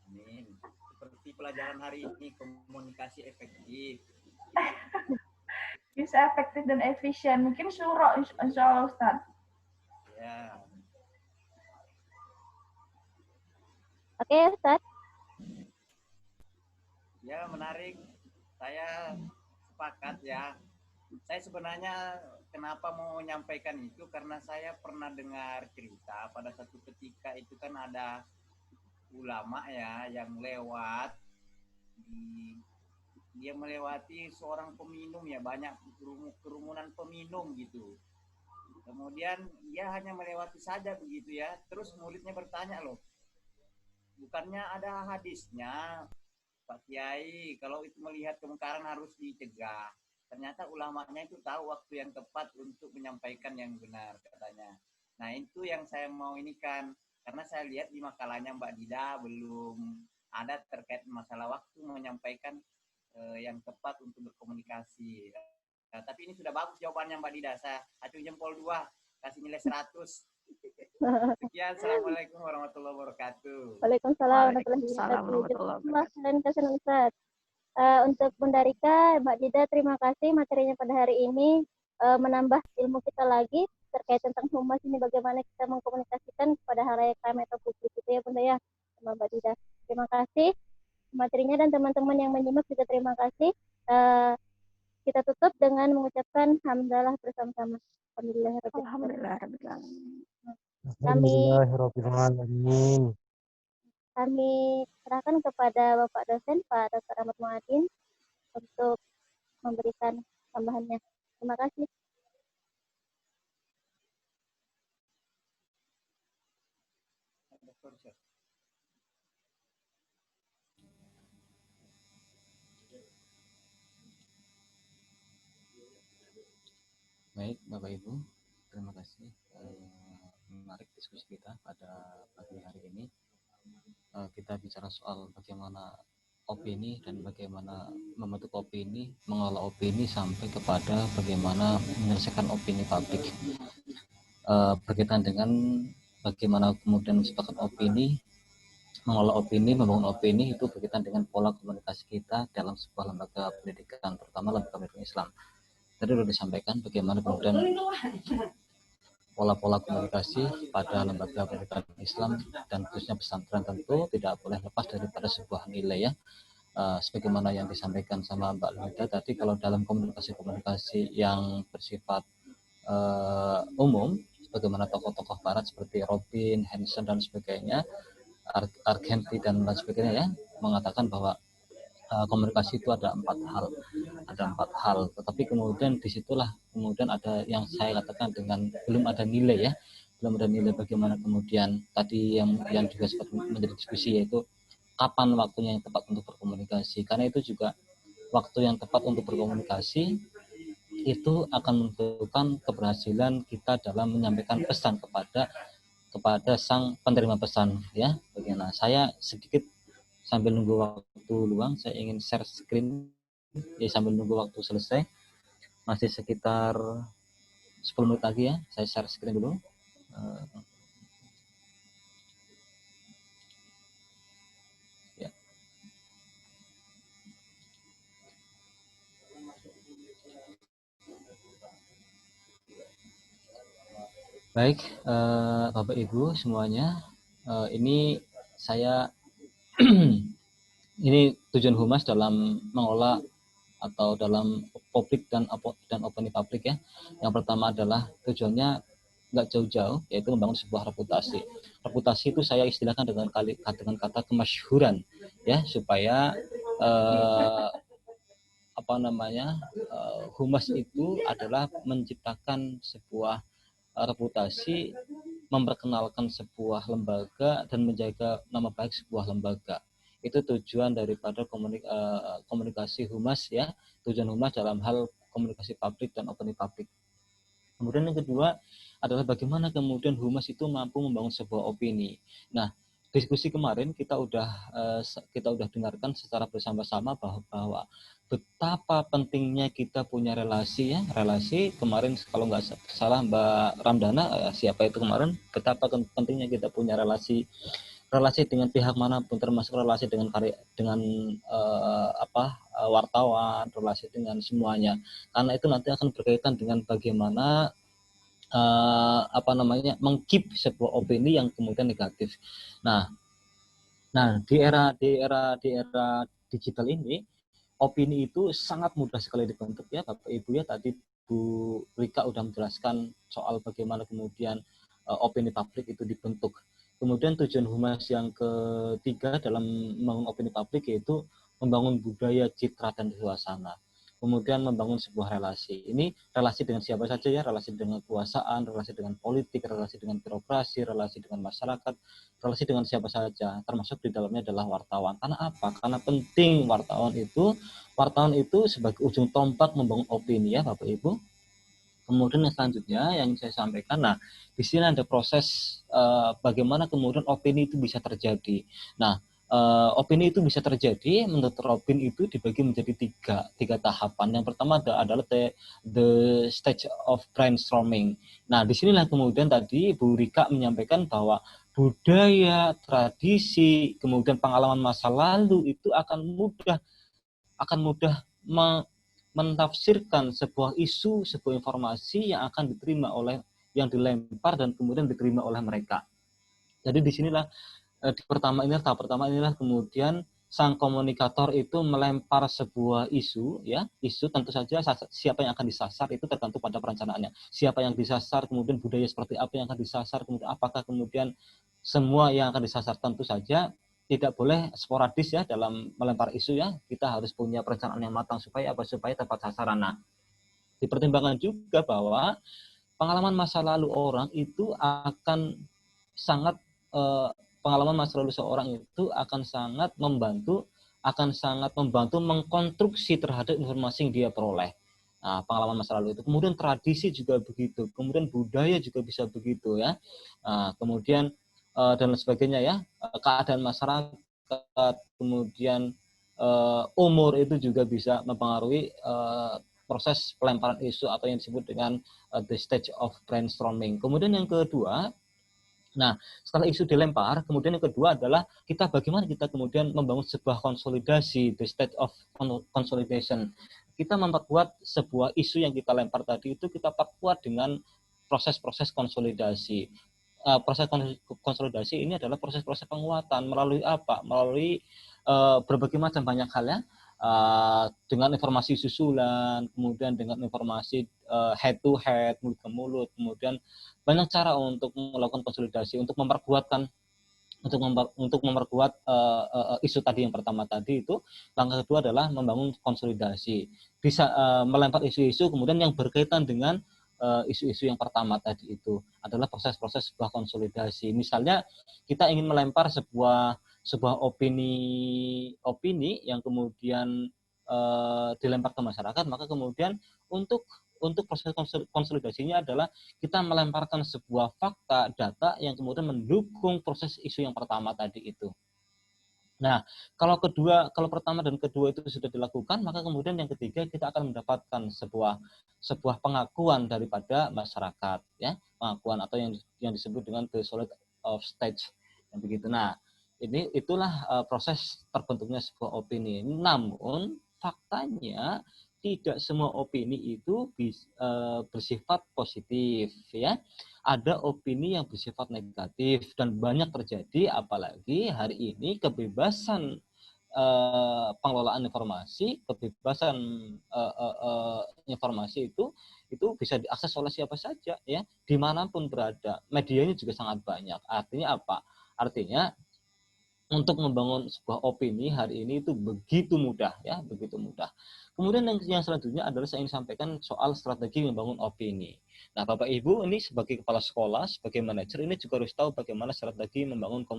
Amin. Seperti pelajaran hari ini, komunikasi efektif. Bisa efektif dan efisien. Mungkin syuro insya Allah Ustaz. Ya. Oke Ustaz. Ya, menarik. Saya sepakat ya. Saya sebenarnya kenapa mau menyampaikan itu karena saya pernah dengar cerita pada satu ketika itu kan ada ulama ya yang lewat di dia melewati seorang peminum ya, banyak kerumunan peminum gitu. Kemudian dia hanya melewati saja begitu ya. Terus muridnya bertanya loh, bukannya ada hadisnya Pak Kiai, kalau itu melihat kemungkaran harus dicegah. Ternyata ulamanya itu tahu waktu yang tepat untuk menyampaikan yang benar katanya. Nah itu yang saya mau ini kan, karena saya lihat di makalahnya Mbak Dida belum ada terkait masalah waktu menyampaikan yang tepat untuk berkomunikasi. Nah, tapi ini sudah bagus jawabannya Mbak Dida. Saya acung jempol 2, kasih nilai 100. Sekian, Assalamualaikum warahmatullahi wabarakatuh. Waalaikumsalam Waalaikumsalam warahmatullahi wabarakatuh. dan kasih Ustaz. Untuk Bunda Rika, Mbak Dida, terima kasih materinya pada hari ini menambah ilmu kita lagi terkait tentang humas ini, bagaimana kita mengkomunikasikan kepada halayak ramai atau publik itu ya Bunda ya, sama Mbak Dida. Terima kasih materinya, dan teman-teman yang menyimak juga terima kasih. Kita tutup dengan mengucapkan hamdalah bersama-sama. Alhamdulillahirrahmanirrahim. Kami serahkan kepada Bapak dosen Pak Dr. Ahmad Muadin untuk memberikan tambahannya. Terima kasih. Baik, Bapak Ibu, terima kasih. Menarik diskusi kita pada pagi hari ini. Kita bicara soal bagaimana opini dan bagaimana membentuk opini, mengolah opini sampai kepada bagaimana menyelesaikan opini publik. Berkaitan dengan bagaimana kemudian menciptakan opini, mengolah opini, membangun opini, itu berkaitan dengan pola komunikasi kita dalam sebuah lembaga pendidikan, terutama lembaga pendidikan Islam. Tadi sudah disampaikan bagaimana kemudian pola-pola komunikasi pada lembaga pendidikan Islam dan khususnya pesantren tentu tidak boleh lepas daripada sebuah nilai ya. Sebagaimana yang disampaikan sama Mbak Lida tadi, kalau dalam komunikasi-komunikasi yang bersifat umum, bagaimana tokoh-tokoh barat seperti Robin, Hanson dan sebagainya, Argenti dan lain sebagainya ya, mengatakan bahwa komunikasi itu ada empat hal, tetapi kemudian disitulah kemudian ada yang saya katakan dengan belum ada nilai ya, belum ada nilai bagaimana kemudian tadi yang juga sempat menjadi diskusi, yaitu kapan waktunya yang tepat untuk berkomunikasi, karena itu juga waktu yang tepat untuk berkomunikasi itu akan menentukan keberhasilan kita dalam menyampaikan pesan kepada sang penerima pesan ya. Bagaimana saya sedikit sambil nunggu waktu luang, saya ingin share screen ya, sambil nunggu waktu selesai, masih sekitar 10 menit lagi ya, saya share screen dulu. Ya. Baik, Bapak Ibu semuanya, ini saya ini tujuan humas dalam mengolah atau dalam publik dan opini publik ya. Yang pertama adalah tujuannya nggak jauh-jauh, yaitu membangun sebuah reputasi. Reputasi itu saya istilahkan dengan kata kemasyhuran ya, supaya humas itu adalah menciptakan sebuah reputasi, memperkenalkan sebuah lembaga dan menjaga nama baik sebuah lembaga. Itu tujuan daripada komunikasi humas ya, tujuan humas dalam hal komunikasi publik dan opini publik. Kemudian yang kedua adalah bagaimana kemudian humas itu mampu membangun sebuah opini. Nah, diskusi kemarin kita udah dengarkan secara bersama-sama bahwa betapa pentingnya kita punya relasi ya, relasi kemarin kalau nggak salah Mbak Ramdana, siapa itu kemarin, betapa pentingnya kita punya relasi dengan pihak manapun, termasuk relasi dengan wartawan, relasi dengan semuanya, karena itu nanti akan berkaitan dengan bagaimana mengkeep sebuah opini yang kemudian negatif. Nah di era digital ini, opini itu sangat mudah sekali dibentuk ya Bapak Ibu ya. Tadi Bu Rika udah menjelaskan soal bagaimana kemudian opini publik itu dibentuk. Kemudian tujuan humas yang ketiga dalam membangun opini publik yaitu membangun budaya, citra, dan suasana. Kemudian membangun sebuah relasi. Ini relasi dengan siapa saja ya, relasi dengan kekuasaan, relasi dengan politik, relasi dengan birokrasi, relasi dengan masyarakat, relasi dengan siapa saja, termasuk di dalamnya adalah wartawan. Karena apa? Karena penting wartawan itu sebagai ujung tombak membangun opini ya Bapak Ibu. Kemudian yang selanjutnya yang saya sampaikan, nah di sini ada proses bagaimana kemudian opini itu bisa terjadi. Nah, opini itu bisa terjadi menurut Robin itu dibagi menjadi tiga tahapan. Yang pertama adalah the stage of brainstorming. Nah, disinilah kemudian tadi Bu Rika menyampaikan bahwa budaya, tradisi, kemudian pengalaman masa lalu itu akan mudah menafsirkan sebuah isu, sebuah informasi yang akan diterima oleh yang dilempar dan kemudian diterima oleh mereka. Jadi disinilah tahap pertama inilah kemudian sang komunikator itu melempar sebuah isu, ya isu tentu saja siapa yang akan disasar itu tergantung pada perencanaannya. Siapa yang disasar, kemudian budaya seperti apa yang akan disasar, kemudian apakah kemudian semua yang akan disasar, tentu saja tidak boleh sporadis ya dalam melempar isu ya. Kita harus punya perencanaan yang matang supaya tepat sasaran. Nah, dipertimbangkan juga bahwa pengalaman masa lalu orang itu akan sangat pengalaman masa lalu seorang itu akan sangat membantu mengkonstruksi terhadap informasi yang dia peroleh. Nah, pengalaman masa lalu itu. Kemudian tradisi juga begitu, kemudian budaya juga bisa begitu ya. Nah, kemudian dan sebagainya ya, keadaan masyarakat, kemudian umur itu juga bisa mempengaruhi proses pelemparan isu atau yang disebut dengan the stage of brainstorming. Kemudian yang kedua, nah setelah isu dilempar, kemudian yang kedua adalah bagaimana kita kemudian membangun sebuah konsolidasi, the stage of consolidation. Kita memperkuat sebuah isu yang kita lempar tadi itu, kita perkuat dengan proses-proses konsolidasi. Proses konsolidasi ini adalah proses-proses penguatan melalui apa? Melalui berbagai macam banyak hal ya, dengan informasi susulan, kemudian dengan informasi head to head, mulut ke mulut, kemudian banyak cara untuk melakukan konsolidasi, untuk memperkuat isu tadi yang pertama tadi itu. Langkah kedua adalah membangun konsolidasi, bisa melempar isu-isu kemudian yang berkaitan dengan isu-isu yang pertama tadi itu adalah proses-proses sebuah konsolidasi. Misalnya kita ingin melempar sebuah opini yang kemudian dilempar ke masyarakat, maka kemudian untuk proses konsolidasinya adalah kita melemparkan sebuah fakta, data yang kemudian mendukung proses isu yang pertama tadi itu. Nah, kalau pertama dan kedua itu sudah dilakukan, maka kemudian yang ketiga kita akan mendapatkan sebuah pengakuan daripada masyarakat, ya, pengakuan atau yang disebut dengan the solid of stage, yang begitu. Nah, itulah proses terbentuknya sebuah opini. Namun faktanya tidak semua opini itu bersifat positif, ya. Ada opini yang bersifat negatif dan banyak terjadi, apalagi hari ini kebebasan pengelolaan informasi, kebebasan informasi itu bisa diakses oleh siapa saja ya, dimanapun berada. Medianya juga sangat banyak. Artinya apa? Artinya untuk membangun sebuah opini hari ini itu begitu mudah ya, begitu mudah. Kemudian yang selanjutnya adalah saya ingin sampaikan soal strategi membangun opini. Nah, Bapak Ibu ini sebagai kepala sekolah, sebagai manajer ini juga harus tahu bagaimana strategi membangun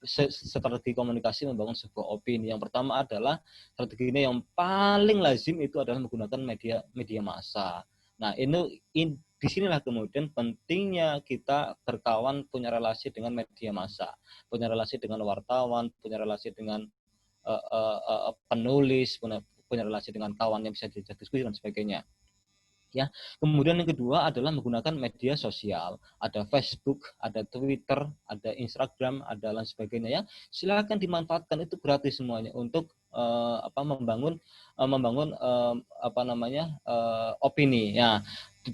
strategi komunikasi membangun sebuah opini. Yang pertama adalah strateginya yang paling lazim itu adalah menggunakan media massa. Nah, disinilah kemudian pentingnya kita berkawan, punya relasi dengan media massa, punya relasi dengan wartawan, punya relasi dengan penulis, punya relasi dengan kawan yang bisa diajak diskusi dan sebagainya. Ya, kemudian yang kedua adalah menggunakan media sosial, ada Facebook, ada Twitter, ada Instagram, ada lain sebagainya ya. Silakan dimanfaatkan, itu gratis semuanya untuk membangun opini. Ya,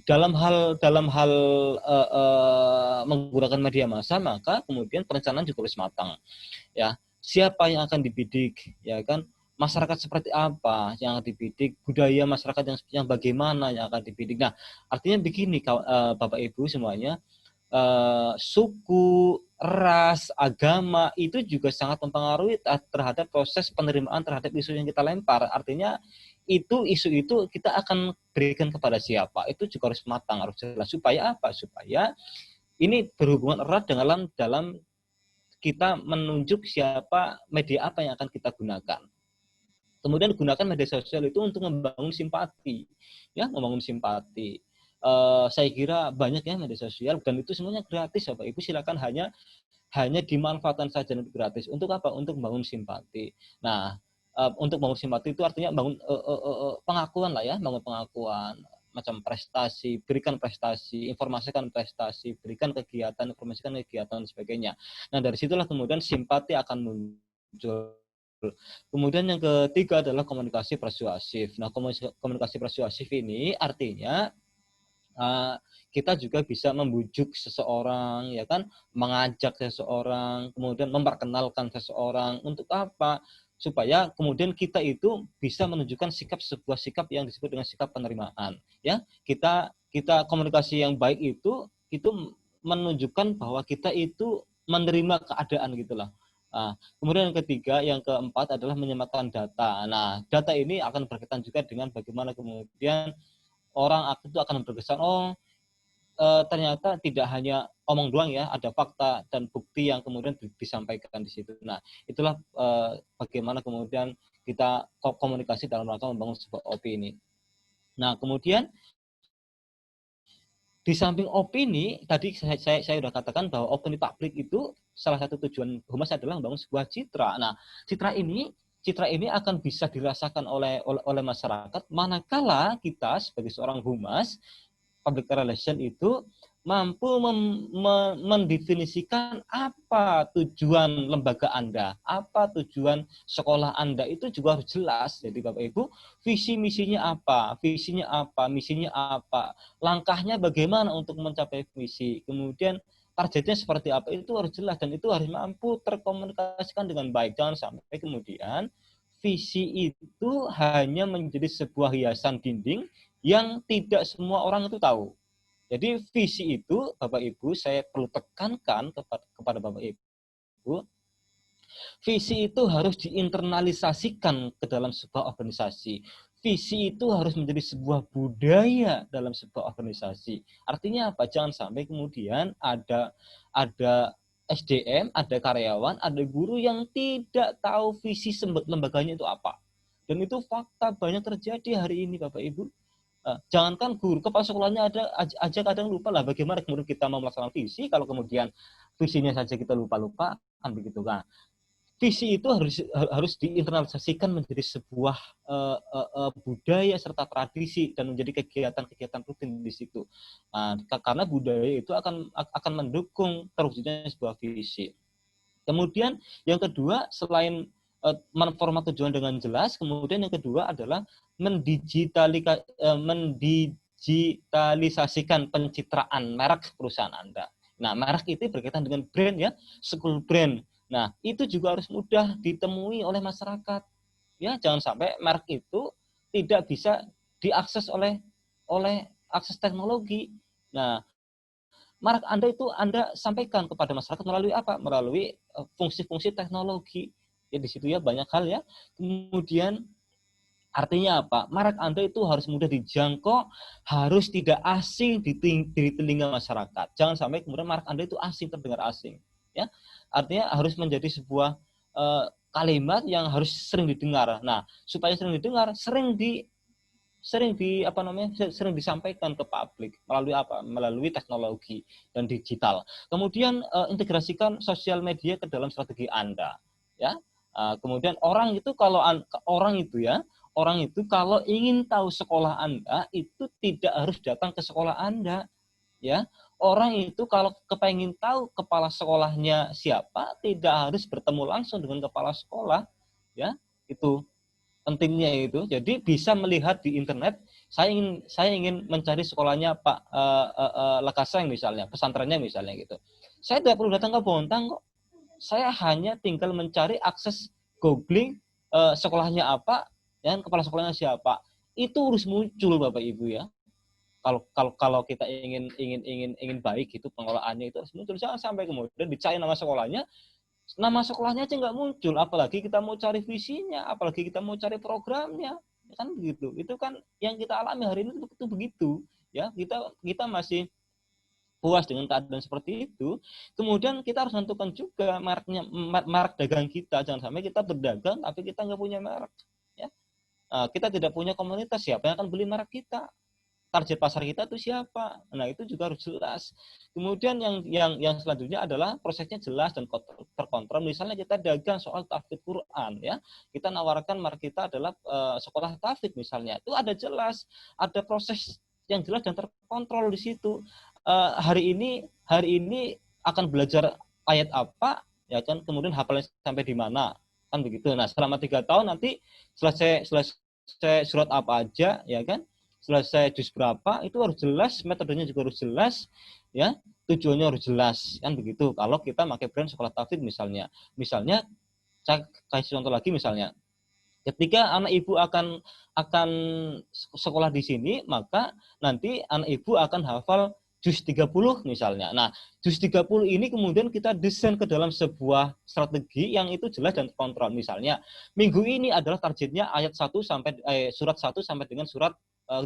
dalam hal menggunakan media massa, maka kemudian perencanaan juga harus matang. Ya, siapa yang akan dibidik, ya kan? Masyarakat seperti apa yang akan dibidik, budaya masyarakat yang bagaimana yang akan dibidik. Nah, artinya begini Bapak Ibu semuanya, suku, ras, agama itu juga sangat mempengaruhi terhadap proses penerimaan terhadap isu yang kita lempar. Artinya isu itu kita akan berikan kepada siapa, itu juga harus matang, harus jelas. Supaya apa? Supaya ini berhubungan erat dalam kita menunjuk siapa, media apa yang akan kita gunakan. Kemudian gunakan media sosial itu untuk membangun simpati, ya, membangun simpati. Saya kira banyak ya media sosial, dan itu semuanya gratis, Bapak Ibu. Silakan hanya dimanfaatkan saja, nanti gratis. Untuk apa? Untuk membangun simpati. Nah, untuk bangun simpati itu artinya bangun pengakuan lah ya, bangun pengakuan, macam prestasi, berikan prestasi, informasikan prestasi, berikan kegiatan, informasikan kegiatan, dan sebagainya. Nah, dari situlah kemudian simpati akan muncul. Kemudian yang ketiga adalah komunikasi persuasif. Nah, komunikasi persuasif ini artinya kita juga bisa membujuk seseorang, ya kan, mengajak seseorang, kemudian memperkenalkan seseorang. Untuk apa? Supaya kemudian kita itu bisa menunjukkan sebuah sikap yang disebut dengan sikap penerimaan. Ya, kita komunikasi yang baik itu menunjukkan bahwa kita itu menerima keadaan gitulah. Nah, kemudian yang ketiga, yang keempat adalah menyematkan data. Nah, data ini akan berkaitan juga dengan bagaimana kemudian orang itu akan berkesan, ternyata tidak hanya omong doang ya, ada fakta dan bukti yang kemudian disampaikan di situ. Nah, itulah bagaimana kemudian kita komunikasi dalam rangka membangun sebuah opini. Nah, kemudian di samping opini, tadi saya sudah katakan bahwa opini publik itu salah satu tujuan humas adalah membangun sebuah citra. Nah, citra ini akan bisa dirasakan oleh masyarakat manakala kita sebagai seorang humas, public relation itu mampu mendefinisikan apa tujuan lembaga Anda, apa tujuan sekolah Anda, itu juga harus jelas. Jadi Bapak Ibu, visi misinya apa, misinya apa, langkahnya bagaimana untuk mencapai visi, kemudian targetnya seperti apa, itu harus jelas dan itu harus mampu terkomunikasikan dengan baik. Jangan sampai kemudian visi itu hanya menjadi sebuah hiasan dinding yang tidak semua orang itu tahu. Jadi visi itu, Bapak Ibu, saya perlu tekankan kepada Bapak Ibu, visi itu harus diinternalisasikan ke dalam sebuah organisasi. Visi itu harus menjadi sebuah budaya dalam sebuah organisasi. Artinya apa? Jangan sampai kemudian ada SDM, ada karyawan, ada guru yang tidak tahu visi lembaganya itu apa. Dan itu fakta banyak terjadi hari ini, Bapak Ibu. Jangankan guru, kepala sekolahnya aja kadang lupa lah bagaimana kemudian kita mau melaksanakan visi kalau kemudian visinya saja kita lupa-lupa, kan begitu kan. Visi itu harus diinternalisasikan menjadi sebuah budaya serta tradisi dan menjadi kegiatan-kegiatan rutin di situ. Karena budaya itu akan mendukung terwujudnya sebuah visi. Kemudian yang kedua, selain format tujuan dengan jelas, kemudian yang kedua adalah mendigitalisasikan pencitraan merek perusahaan Anda. Nah, merek itu berkaitan dengan brand ya, school brand. Nah, itu juga harus mudah ditemui oleh masyarakat. Ya, jangan sampai merek itu tidak bisa diakses oleh akses teknologi. Nah, merek Anda itu Anda sampaikan kepada masyarakat melalui apa? Melalui fungsi-fungsi teknologi. Ya, di situ ya banyak hal ya. Kemudian artinya apa? Merek Anda itu harus mudah dijangkau, harus tidak asing di telinga masyarakat. Jangan sampai kemudian merek Anda itu asing, terdengar asing. Ya, artinya harus menjadi sebuah kalimat yang harus sering didengar. Nah, supaya sering didengar, sering disampaikan ke publik melalui apa? Melalui teknologi dan digital. Kemudian integrasikan sosial media ke dalam strategi Anda. Ya, kemudian orang itu kalau ingin tahu sekolah Anda itu tidak harus datang ke sekolah Anda, ya. Orang itu kalau kepengen tahu kepala sekolahnya siapa tidak harus bertemu langsung dengan kepala sekolah, ya. Itu pentingnya itu. Jadi bisa melihat di internet, saya ingin mencari sekolahnya Pak Lekaseng misalnya, pesantrennya misalnya gitu. Saya tidak perlu datang ke Bontang kok. Saya hanya tinggal mencari akses googling sekolahnya apa, dan kepala sekolahnya siapa. Itu harus muncul Bapak Ibu ya. Kalau kita ingin baik itu pengelolaannya itu harus muncul. Jangan sampai kemudian dicari nama sekolahnya aja nggak muncul, apalagi kita mau cari visinya, apalagi kita mau cari programnya, ya kan begitu. Itu kan yang kita alami hari ini itu begitu, ya. Kita masih puas dengan keadaan seperti itu. Kemudian kita harus tentukan juga merek dagang kita. Jangan sampai kita berdagang tapi kita nggak punya merek, ya. Kita tidak punya komunitas, siapa yang akan beli merek kita? Target pasar kita itu siapa? Nah, itu juga harus jelas. Kemudian yang selanjutnya adalah prosesnya jelas dan terkontrol. Misalnya kita dagang soal tahfidz Quran, ya. Kita nawarkan merek kita adalah sekolah tahfidz misalnya. Itu ada jelas, ada proses yang jelas dan terkontrol di situ. Hari ini akan belajar ayat apa, ya kan? Kemudian hafalnya sampai di mana, kan begitu. Nah, selama 3 tahun nanti selesai surat apa aja, ya kan? Selesai juz berapa, itu harus jelas, metodenya juga harus jelas, ya, tujuannya harus jelas, kan begitu. Kalau kita pakai brand sekolah tahfidz misalnya, saya kasih contoh lagi misalnya, ketika anak ibu akan sekolah di sini, maka nanti anak ibu akan hafal juz 30 misalnya. Nah, juz 30 ini kemudian kita desain ke dalam sebuah strategi yang itu jelas dan terkontrol. Misalnya, minggu ini adalah targetnya ayat 1 sampai surat 1 sampai dengan surat 5,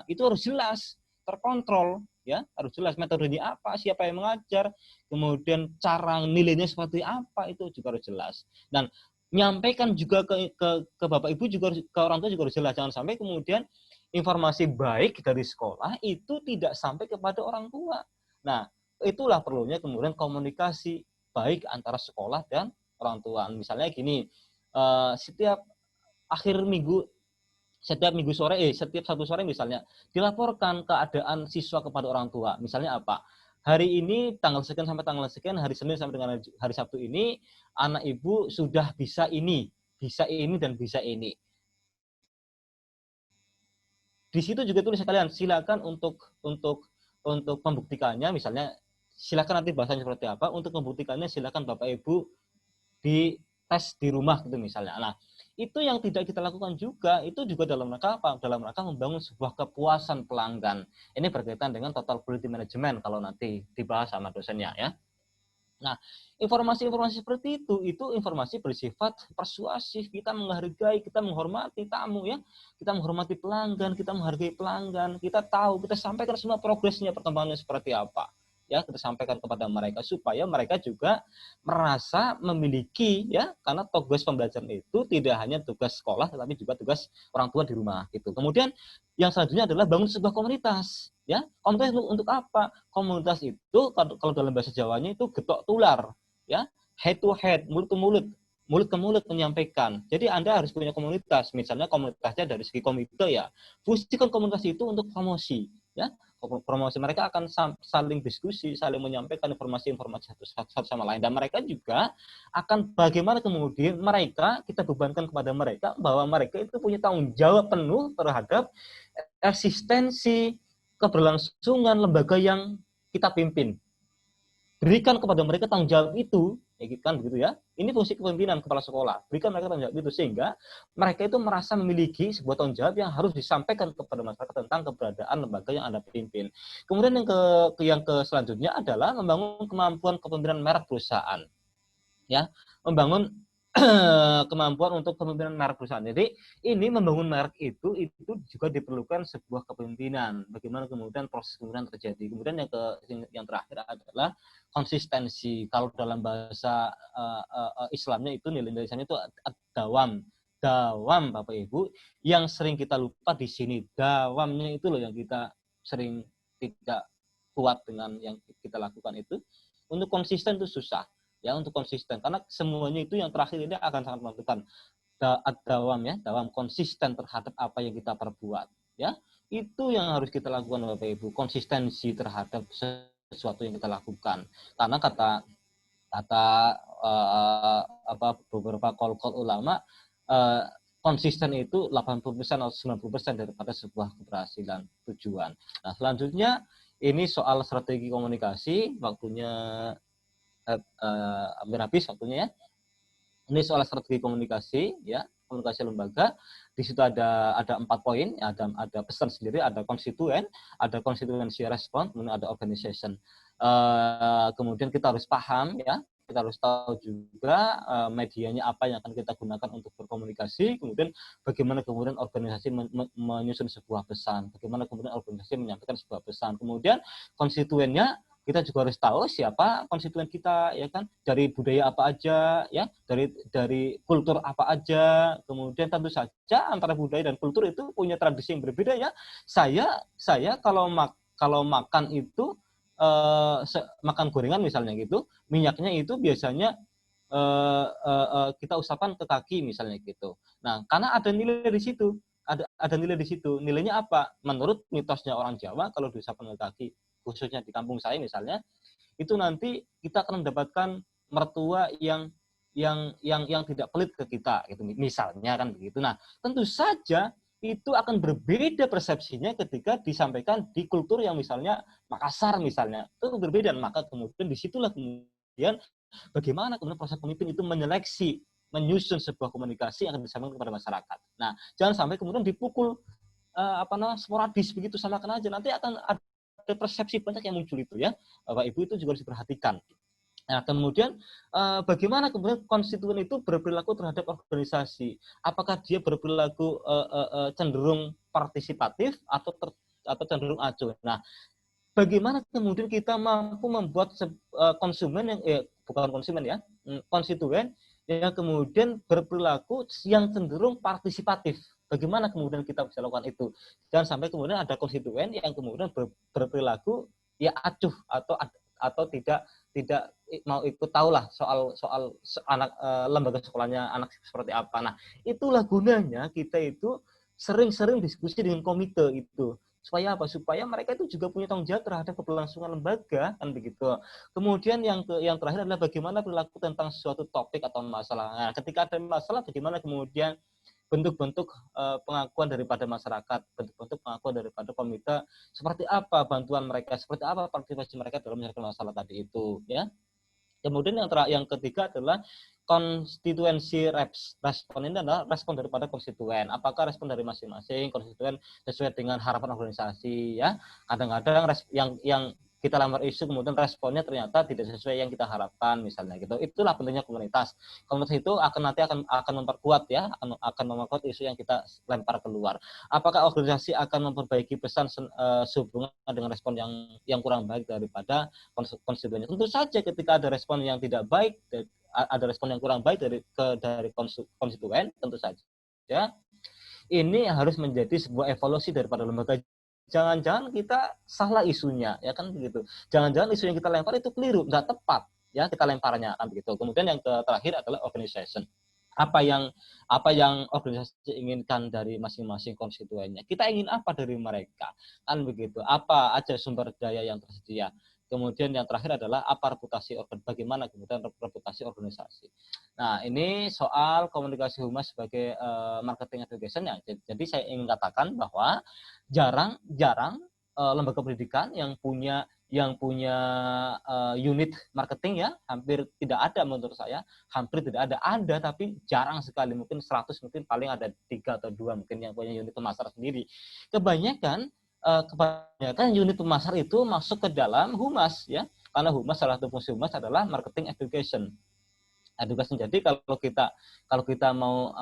itu harus jelas, terkontrol, ya, harus jelas metodenya apa, siapa yang mengajar, kemudian cara nilainya seperti apa, itu juga harus jelas. Dan menyampaikan juga ke Bapak Ibu juga, ke orang tua juga harus jelas. Jangan sampai kemudian informasi baik dari sekolah itu tidak sampai kepada orang tua. Nah, itulah perlunya kemudian komunikasi baik antara sekolah dan orang tua. Misalnya gini, setiap satu sore misalnya dilaporkan keadaan siswa kepada orang tua. Misalnya apa? Hari ini tanggal sekian sampai tanggal sekian, hari Senin sampai dengan hari Sabtu ini anak ibu sudah bisa ini dan bisa ini. Di situ juga tulis sekalian, silakan untuk membuktikannya, misalnya silakan nanti bahasanya seperti apa, untuk membuktikannya silakan Bapak Ibu di tes di rumah gitu misalnya. Nah, itu yang tidak kita lakukan juga, itu juga dalam rangka apa? Dalam rangka membangun sebuah kepuasan pelanggan. Ini berkaitan dengan total quality management kalau nanti dibahas sama dosennya, ya. Nah, informasi-informasi seperti itu informasi bersifat persuasif. Kita menghargai, kita menghormati tamu, ya. Kita menghormati pelanggan, kita menghargai pelanggan. Kita tahu, kita sampaikan semua progresnya, perkembangannya seperti apa. Ya, kita sampaikan kepada mereka supaya mereka juga merasa memiliki, ya, karena tugas pembelajaran itu tidak hanya tugas sekolah tetapi juga tugas orang tua di rumah gitu. Kemudian yang selanjutnya adalah bangun sebuah komunitas, ya. Komunitas untuk apa? Komunitas itu kalau dalam bahasa Jawanya itu getok tular, ya, head to head, mulut ke mulut menyampaikan. Jadi Anda harus punya komunitas, misalnya komunitasnya dari segi komite, ya. Fungsikan komunitas itu untuk promosi, ya. Promosi, mereka akan saling diskusi, saling menyampaikan informasi-informasi satu sama lain, dan mereka juga akan bagaimana kemudian kita bebankan kepada mereka bahwa mereka itu punya tanggung jawab penuh terhadap eksistensi keberlangsungan lembaga yang kita pimpin. Berikan kepada mereka tanggung jawab itu, ya kan begitu, ya. Ini fungsi kepemimpinan kepala sekolah. Berikan mereka tanggung jawab itu sehingga mereka itu merasa memiliki sebuah tanggung jawab yang harus disampaikan kepada masyarakat tentang keberadaan lembaga yang Anda pimpin. Kemudian yang selanjutnya adalah membangun kemampuan kepemimpinan merek perusahaan. Ya, membangun kemampuan untuk kepemimpinan merek perusahaan. Jadi ini membangun merek itu juga diperlukan sebuah kepemimpinan. Bagaimana kemudian proses kepemimpinan terjadi. Kemudian yang terakhir adalah konsistensi. Kalau dalam bahasa Islamnya itu nilai-nilai itu dawam Bapak Ibu, yang sering kita lupa di sini. Dawamnya itu loh yang kita sering tidak kuat dengan yang kita lakukan itu. Untuk konsisten itu susah. Ya, untuk konsisten, karena semuanya itu yang terakhir ini akan sangat menentukan. Dawam, ya, dawam, konsisten terhadap apa yang kita perbuat, ya. Itu yang harus kita lakukan Bapak Ibu, konsistensi terhadap sesuatu yang kita lakukan. Karena kata beberapa kol-kol ulama, konsisten itu 80% atau 90% daripada sebuah keberhasilan tujuan. Nah, selanjutnya ini soal strategi komunikasi, waktunya hampir habis waktunya, ya. Ini soal strategi komunikasi, ya, komunikasi lembaga. Di situ ada 4 poin, ada pesan sendiri, ada konstituen, ada constituency response, kemudian ada organization. Kemudian kita harus paham ya, kita harus tahu juga medianya apa yang akan kita gunakan untuk berkomunikasi, kemudian bagaimana kemudian organisasi menyusun sebuah pesan, bagaimana kemudian organisasi menyampaikan sebuah pesan, kemudian konstituennya kita juga harus tahu siapa konstituen kita, ya kan, dari budaya apa aja, ya, dari kultur apa aja, kemudian tentu saja antara budaya dan kultur itu punya tradisi yang berbeda ya. Saya kalau makan itu makan gorengan misalnya gitu, minyaknya itu biasanya kita usapkan ke kaki misalnya gitu. Nah, karena ada nilai di situ, ada nilai di situ. Nilainya apa? Menurut mitosnya orang Jawa, kalau diusapkan ke kaki, khususnya di kampung saya misalnya, itu nanti kita akan mendapatkan mertua yang tidak pelit ke kita, gitu misalnya kan begitu. Nah, tentu saja itu akan berbeda persepsinya ketika disampaikan di kultur yang misalnya Makassar misalnya, itu berbeda. Maka kemudian disitulah kemudian bagaimana kemudian proses pemimpin itu menyeleksi, menyusun sebuah komunikasi yang akan disampaikan kepada masyarakat. Nah, jangan sampai kemudian dipukul sporadis begitu, samakan aja, nanti akan ada persepsi banyak yang muncul itu ya, Bapak Ibu, itu juga harus diperhatikan. Nah, kemudian bagaimana kemudian konstituen itu berperilaku terhadap organisasi? Apakah dia berperilaku cenderung partisipatif atau cenderung acuh? Nah, bagaimana kemudian kita mampu membuat konsumen yang bukan konsumen ya, konstituen yang kemudian berperilaku yang cenderung partisipatif? Bagaimana kemudian kita bisa lakukan itu? Jangan sampai kemudian ada konstituen yang kemudian berperilaku ya acuh atau tidak mau ikut tahulah soal anak lembaga sekolahnya anak seperti apa. Nah, itulah gunanya kita itu sering-sering diskusi dengan komite itu. Supaya apa? Supaya mereka itu juga punya tanggung jawab terhadap keberlangsungan lembaga, kan begitu. Kemudian yang terakhir adalah bagaimana perilaku tentang suatu topik atau masalah. Nah, ketika ada masalah, bagaimana kemudian bentuk-bentuk pengakuan daripada masyarakat, bentuk-bentuk pengakuan daripada komite, seperti apa bantuan mereka, seperti apa partisipasi mereka dalam menyelesaikan masalah tadi itu, ya. Kemudian yang ketiga adalah konstituensi respon. Ini adalah respon daripada konstituen. Apakah respon dari masing-masing konstituen sesuai dengan harapan organisasi, ya. Kadang-kadang yang kita lamar isu kemudian responnya ternyata tidak sesuai yang kita harapkan misalnya gitu. Itulah pentingnya komunitas. Komunitas itu akan memperkuat ya, akan memperkuat isu yang kita lempar keluar. Apakah organisasi akan memperbaiki pesan sehubungan dengan respon yang kurang baik daripada konstituennya? Tentu saja ketika ada respon yang tidak baik, ada respon yang kurang baik dari konstituen, tentu saja ini harus menjadi sebuah evaluasi daripada lembaga. Jangan-jangan kita salah isunya, ya kan begitu. Jangan-jangan isu yang kita lempar itu keliru, nggak tepat, ya kita lemparnya, kan begitu. Kemudian yang terakhir adalah organization. Apa yang organisasi inginkan dari masing-masing konstituennya? Kita ingin apa dari mereka, kan begitu. Apa aja sumber daya yang tersedia? Kemudian yang terakhir adalah apa bagaimana kemudian reputasi organisasi. Nah, ini soal komunikasi humas sebagai marketing education ya. Jadi saya ingin katakan bahwa jarang lembaga pendidikan yang punya unit marketing ya, hampir tidak ada menurut saya, hampir tidak ada tapi jarang sekali, mungkin 100 mungkin paling ada 3 atau 2 mungkin yang punya unit pemasaran sendiri. Kebanyakan unit pemasar itu masuk ke dalam humas ya, karena humas, salah satu fungsi humas adalah marketing education. Jadi kalau kita mau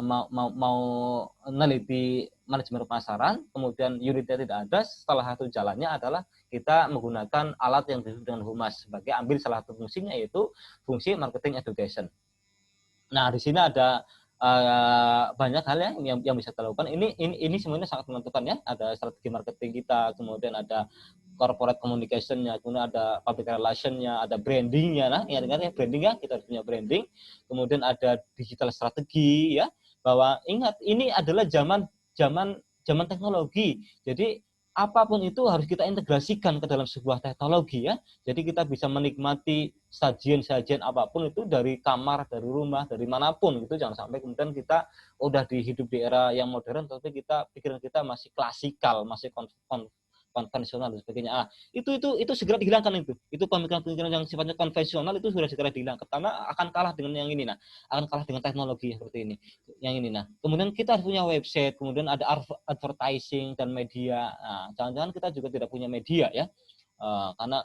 meneliti manajemen pemasaran, kemudian unitnya tidak ada, salah satu jalannya adalah kita menggunakan alat yang disebut dengan humas sebagai ambil salah satu fungsinya, yaitu fungsi marketing education. Nah, di sini ada banyak hal yang bisa kita lakukan. Ini semuanya sangat menentukan ya. Ada strategi marketing kita, kemudian ada corporate communication-nya, kemudian ada public relation-nya, ada branding-nya. Nah, ingat-ingat ya, branding ya, kita harus punya branding. Kemudian ada digital strategi ya. Bahwa ingat, ini adalah zaman teknologi. Jadi apapun itu harus kita integrasikan ke dalam sebuah teknologi ya. Jadi kita bisa menikmati sajian apapun itu dari kamar, dari rumah, dari manapun gitu. Jangan sampai kemudian kita udah hidup di era yang modern tapi pikiran kita masih klasikal, masih konvensional dan sebagainya. Itu segera dihilangkan itu pemikiran-pemikiran yang sifatnya konvensional itu sudah segera dihilangkan karena akan kalah dengan yang ini akan kalah dengan teknologi seperti ini yang ini. Kemudian kita harus punya website, kemudian ada advertising dan media. Jangan-jangan kita juga tidak punya media ya, karena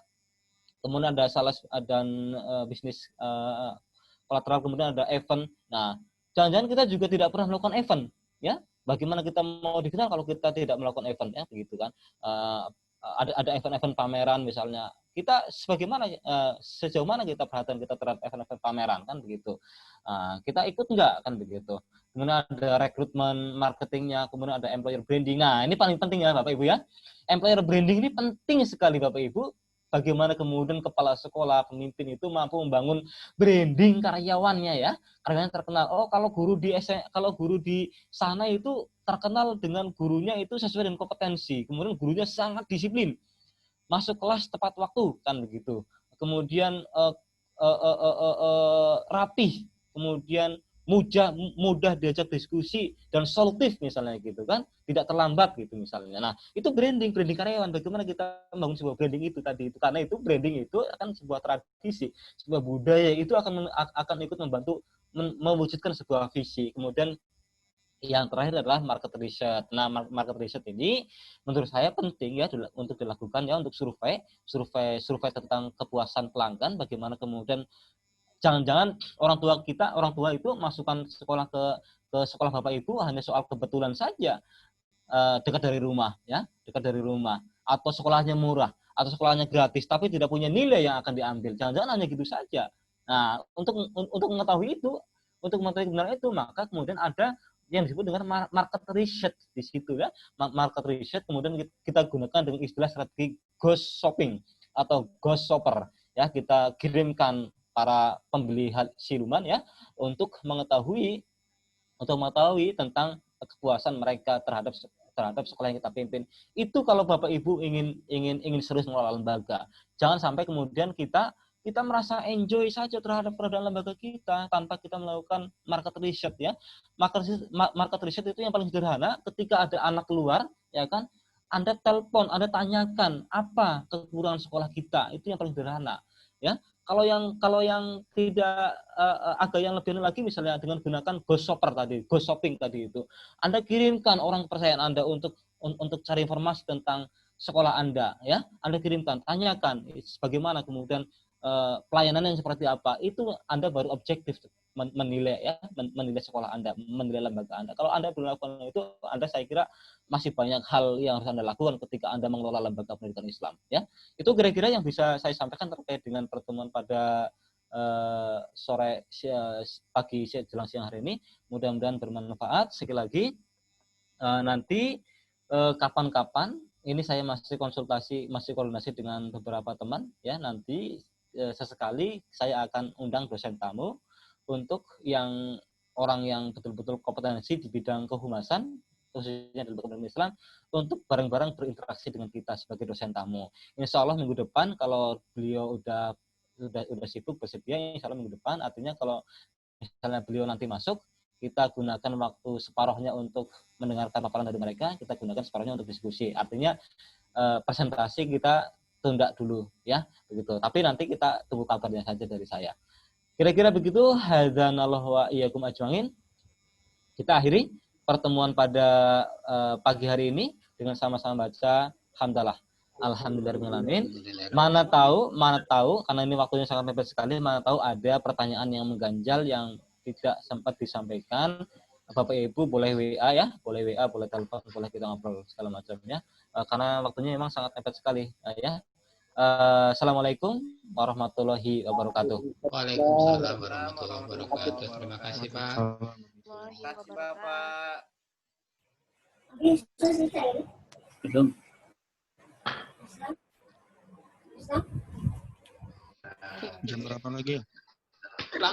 kemudian ada sales dan bisnis kolateral, kemudian ada event. Jangan-jangan kita juga tidak pernah melakukan event ya. Bagaimana kita mau dikenal kalau kita tidak melakukan event ya, begitu kan? Ada event-event pameran misalnya. Kita sejauh mana kita perhatian kita terhadap event-event pameran kan begitu. Kita ikut enggak kan begitu. Kemudian ada rekrutmen marketingnya, kemudian ada employer branding. Ini paling penting ya Bapak Ibu ya. Employer branding ini penting sekali Bapak Ibu. Bagaimana kemudian kepala sekolah, pemimpin itu mampu membangun branding karyawannya ya. Karyawannya terkenal. Oh, kalau guru di sana itu terkenal dengan gurunya itu sesuai dengan kompetensi. Kemudian gurunya sangat disiplin. Masuk kelas tepat waktu kan begitu. Kemudian rapih, kemudian mudah diajak diskusi dan solutif misalnya gitu kan, tidak terlambat gitu misalnya. Itu branding karyawan. Bagaimana kita membangun sebuah branding itu tadi itu, karena itu branding itu akan sebuah tradisi, sebuah budaya itu akan ikut membantu mewujudkan sebuah visi. Kemudian yang terakhir adalah market research. Market research ini menurut saya penting ya untuk dilakukan ya, untuk survei tentang kepuasan pelanggan. Bagaimana kemudian jangan-jangan orang tua itu masukkan sekolah ke sekolah Bapak Ibu hanya soal kebetulan saja, dekat dari rumah ya, atau sekolahnya murah atau sekolahnya gratis tapi tidak punya nilai yang akan diambil. Jangan-jangan hanya gitu saja. Untuk mengetahui kebenaran itu, maka kemudian ada yang disebut dengan market research di situ ya. Market research kemudian kita gunakan dengan istilah strategi ghost shopping atau ghost shopper ya. Kita kirimkan para pembeli siluman ya untuk mengetahui tentang kepuasan mereka terhadap sekolah yang kita pimpin. Itu kalau Bapak Ibu ingin serius mengelola lembaga. Jangan sampai kemudian kita merasa enjoy saja terhadap peradaan lembaga kita tanpa kita melakukan market research ya. Market research itu yang paling sederhana, ketika ada anak keluar ya kan, Anda telepon, Anda tanyakan apa kekurangan sekolah kita, itu yang paling sederhana ya. Kalau yang tidak agak yang lebih lagi misalnya dengan gunakan ghost shopping tadi itu, Anda kirimkan orang kepercayaan Anda untuk cari informasi tentang sekolah Anda ya. Anda kirimkan, tanyakan bagaimana kemudian pelayanan yang seperti apa, itu Anda baru objektif menilai ya, menilai sekolah Anda, menilai lembaga Anda. Kalau Anda belum lakukan itu, saya kira masih banyak hal yang harus Anda lakukan ketika Anda mengelola lembaga pendidikan Islam ya. Itu kira-kira yang bisa saya sampaikan terkait dengan pertemuan pada pagi jelang siang hari ini. Mudah-mudahan bermanfaat. Sekali lagi nanti kapan-kapan ini saya masih koordinasi dengan beberapa teman ya. Nanti sesekali saya akan undang dosen tamu untuk orang yang betul-betul kompetensi di bidang kehumasan, khususnya dalam pendidikan Islam, untuk bareng-bareng berinteraksi dengan kita sebagai dosen tamu. Insya Allah minggu depan kalau beliau udah sibuk bersedia, insya Allah minggu depan. Artinya kalau misalnya beliau nanti masuk, kita gunakan waktu separuhnya untuk mendengarkan paparan dari mereka, kita gunakan separuhnya untuk diskusi. Artinya presentasi kita tunda dulu ya, begitu. Tapi nanti kita tunggu kabarnya saja dari saya. Kira-kira begitu. Hadzanallahu wa iyyakum ajmain. Kita akhiri pertemuan pada pagi hari ini dengan sama-sama baca hamdalah. Alhamdulillahirrahmanirrahim. Mana tahu karena ini waktunya sangat mepet sekali, mana tahu ada pertanyaan yang mengganjal yang tidak sempat disampaikan. Bapak Ibu boleh WA ya, boleh telepon, boleh kita ngobrol segala macamnya. Karena waktunya memang sangat mepet sekali ya. Assalamualaikum warahmatullahi wabarakatuh. Waalaikumsalam warahmatullahi wabarakatuh. Terima kasih Pak. Terima kasih Bapak. Belum. Jam berapa lagi?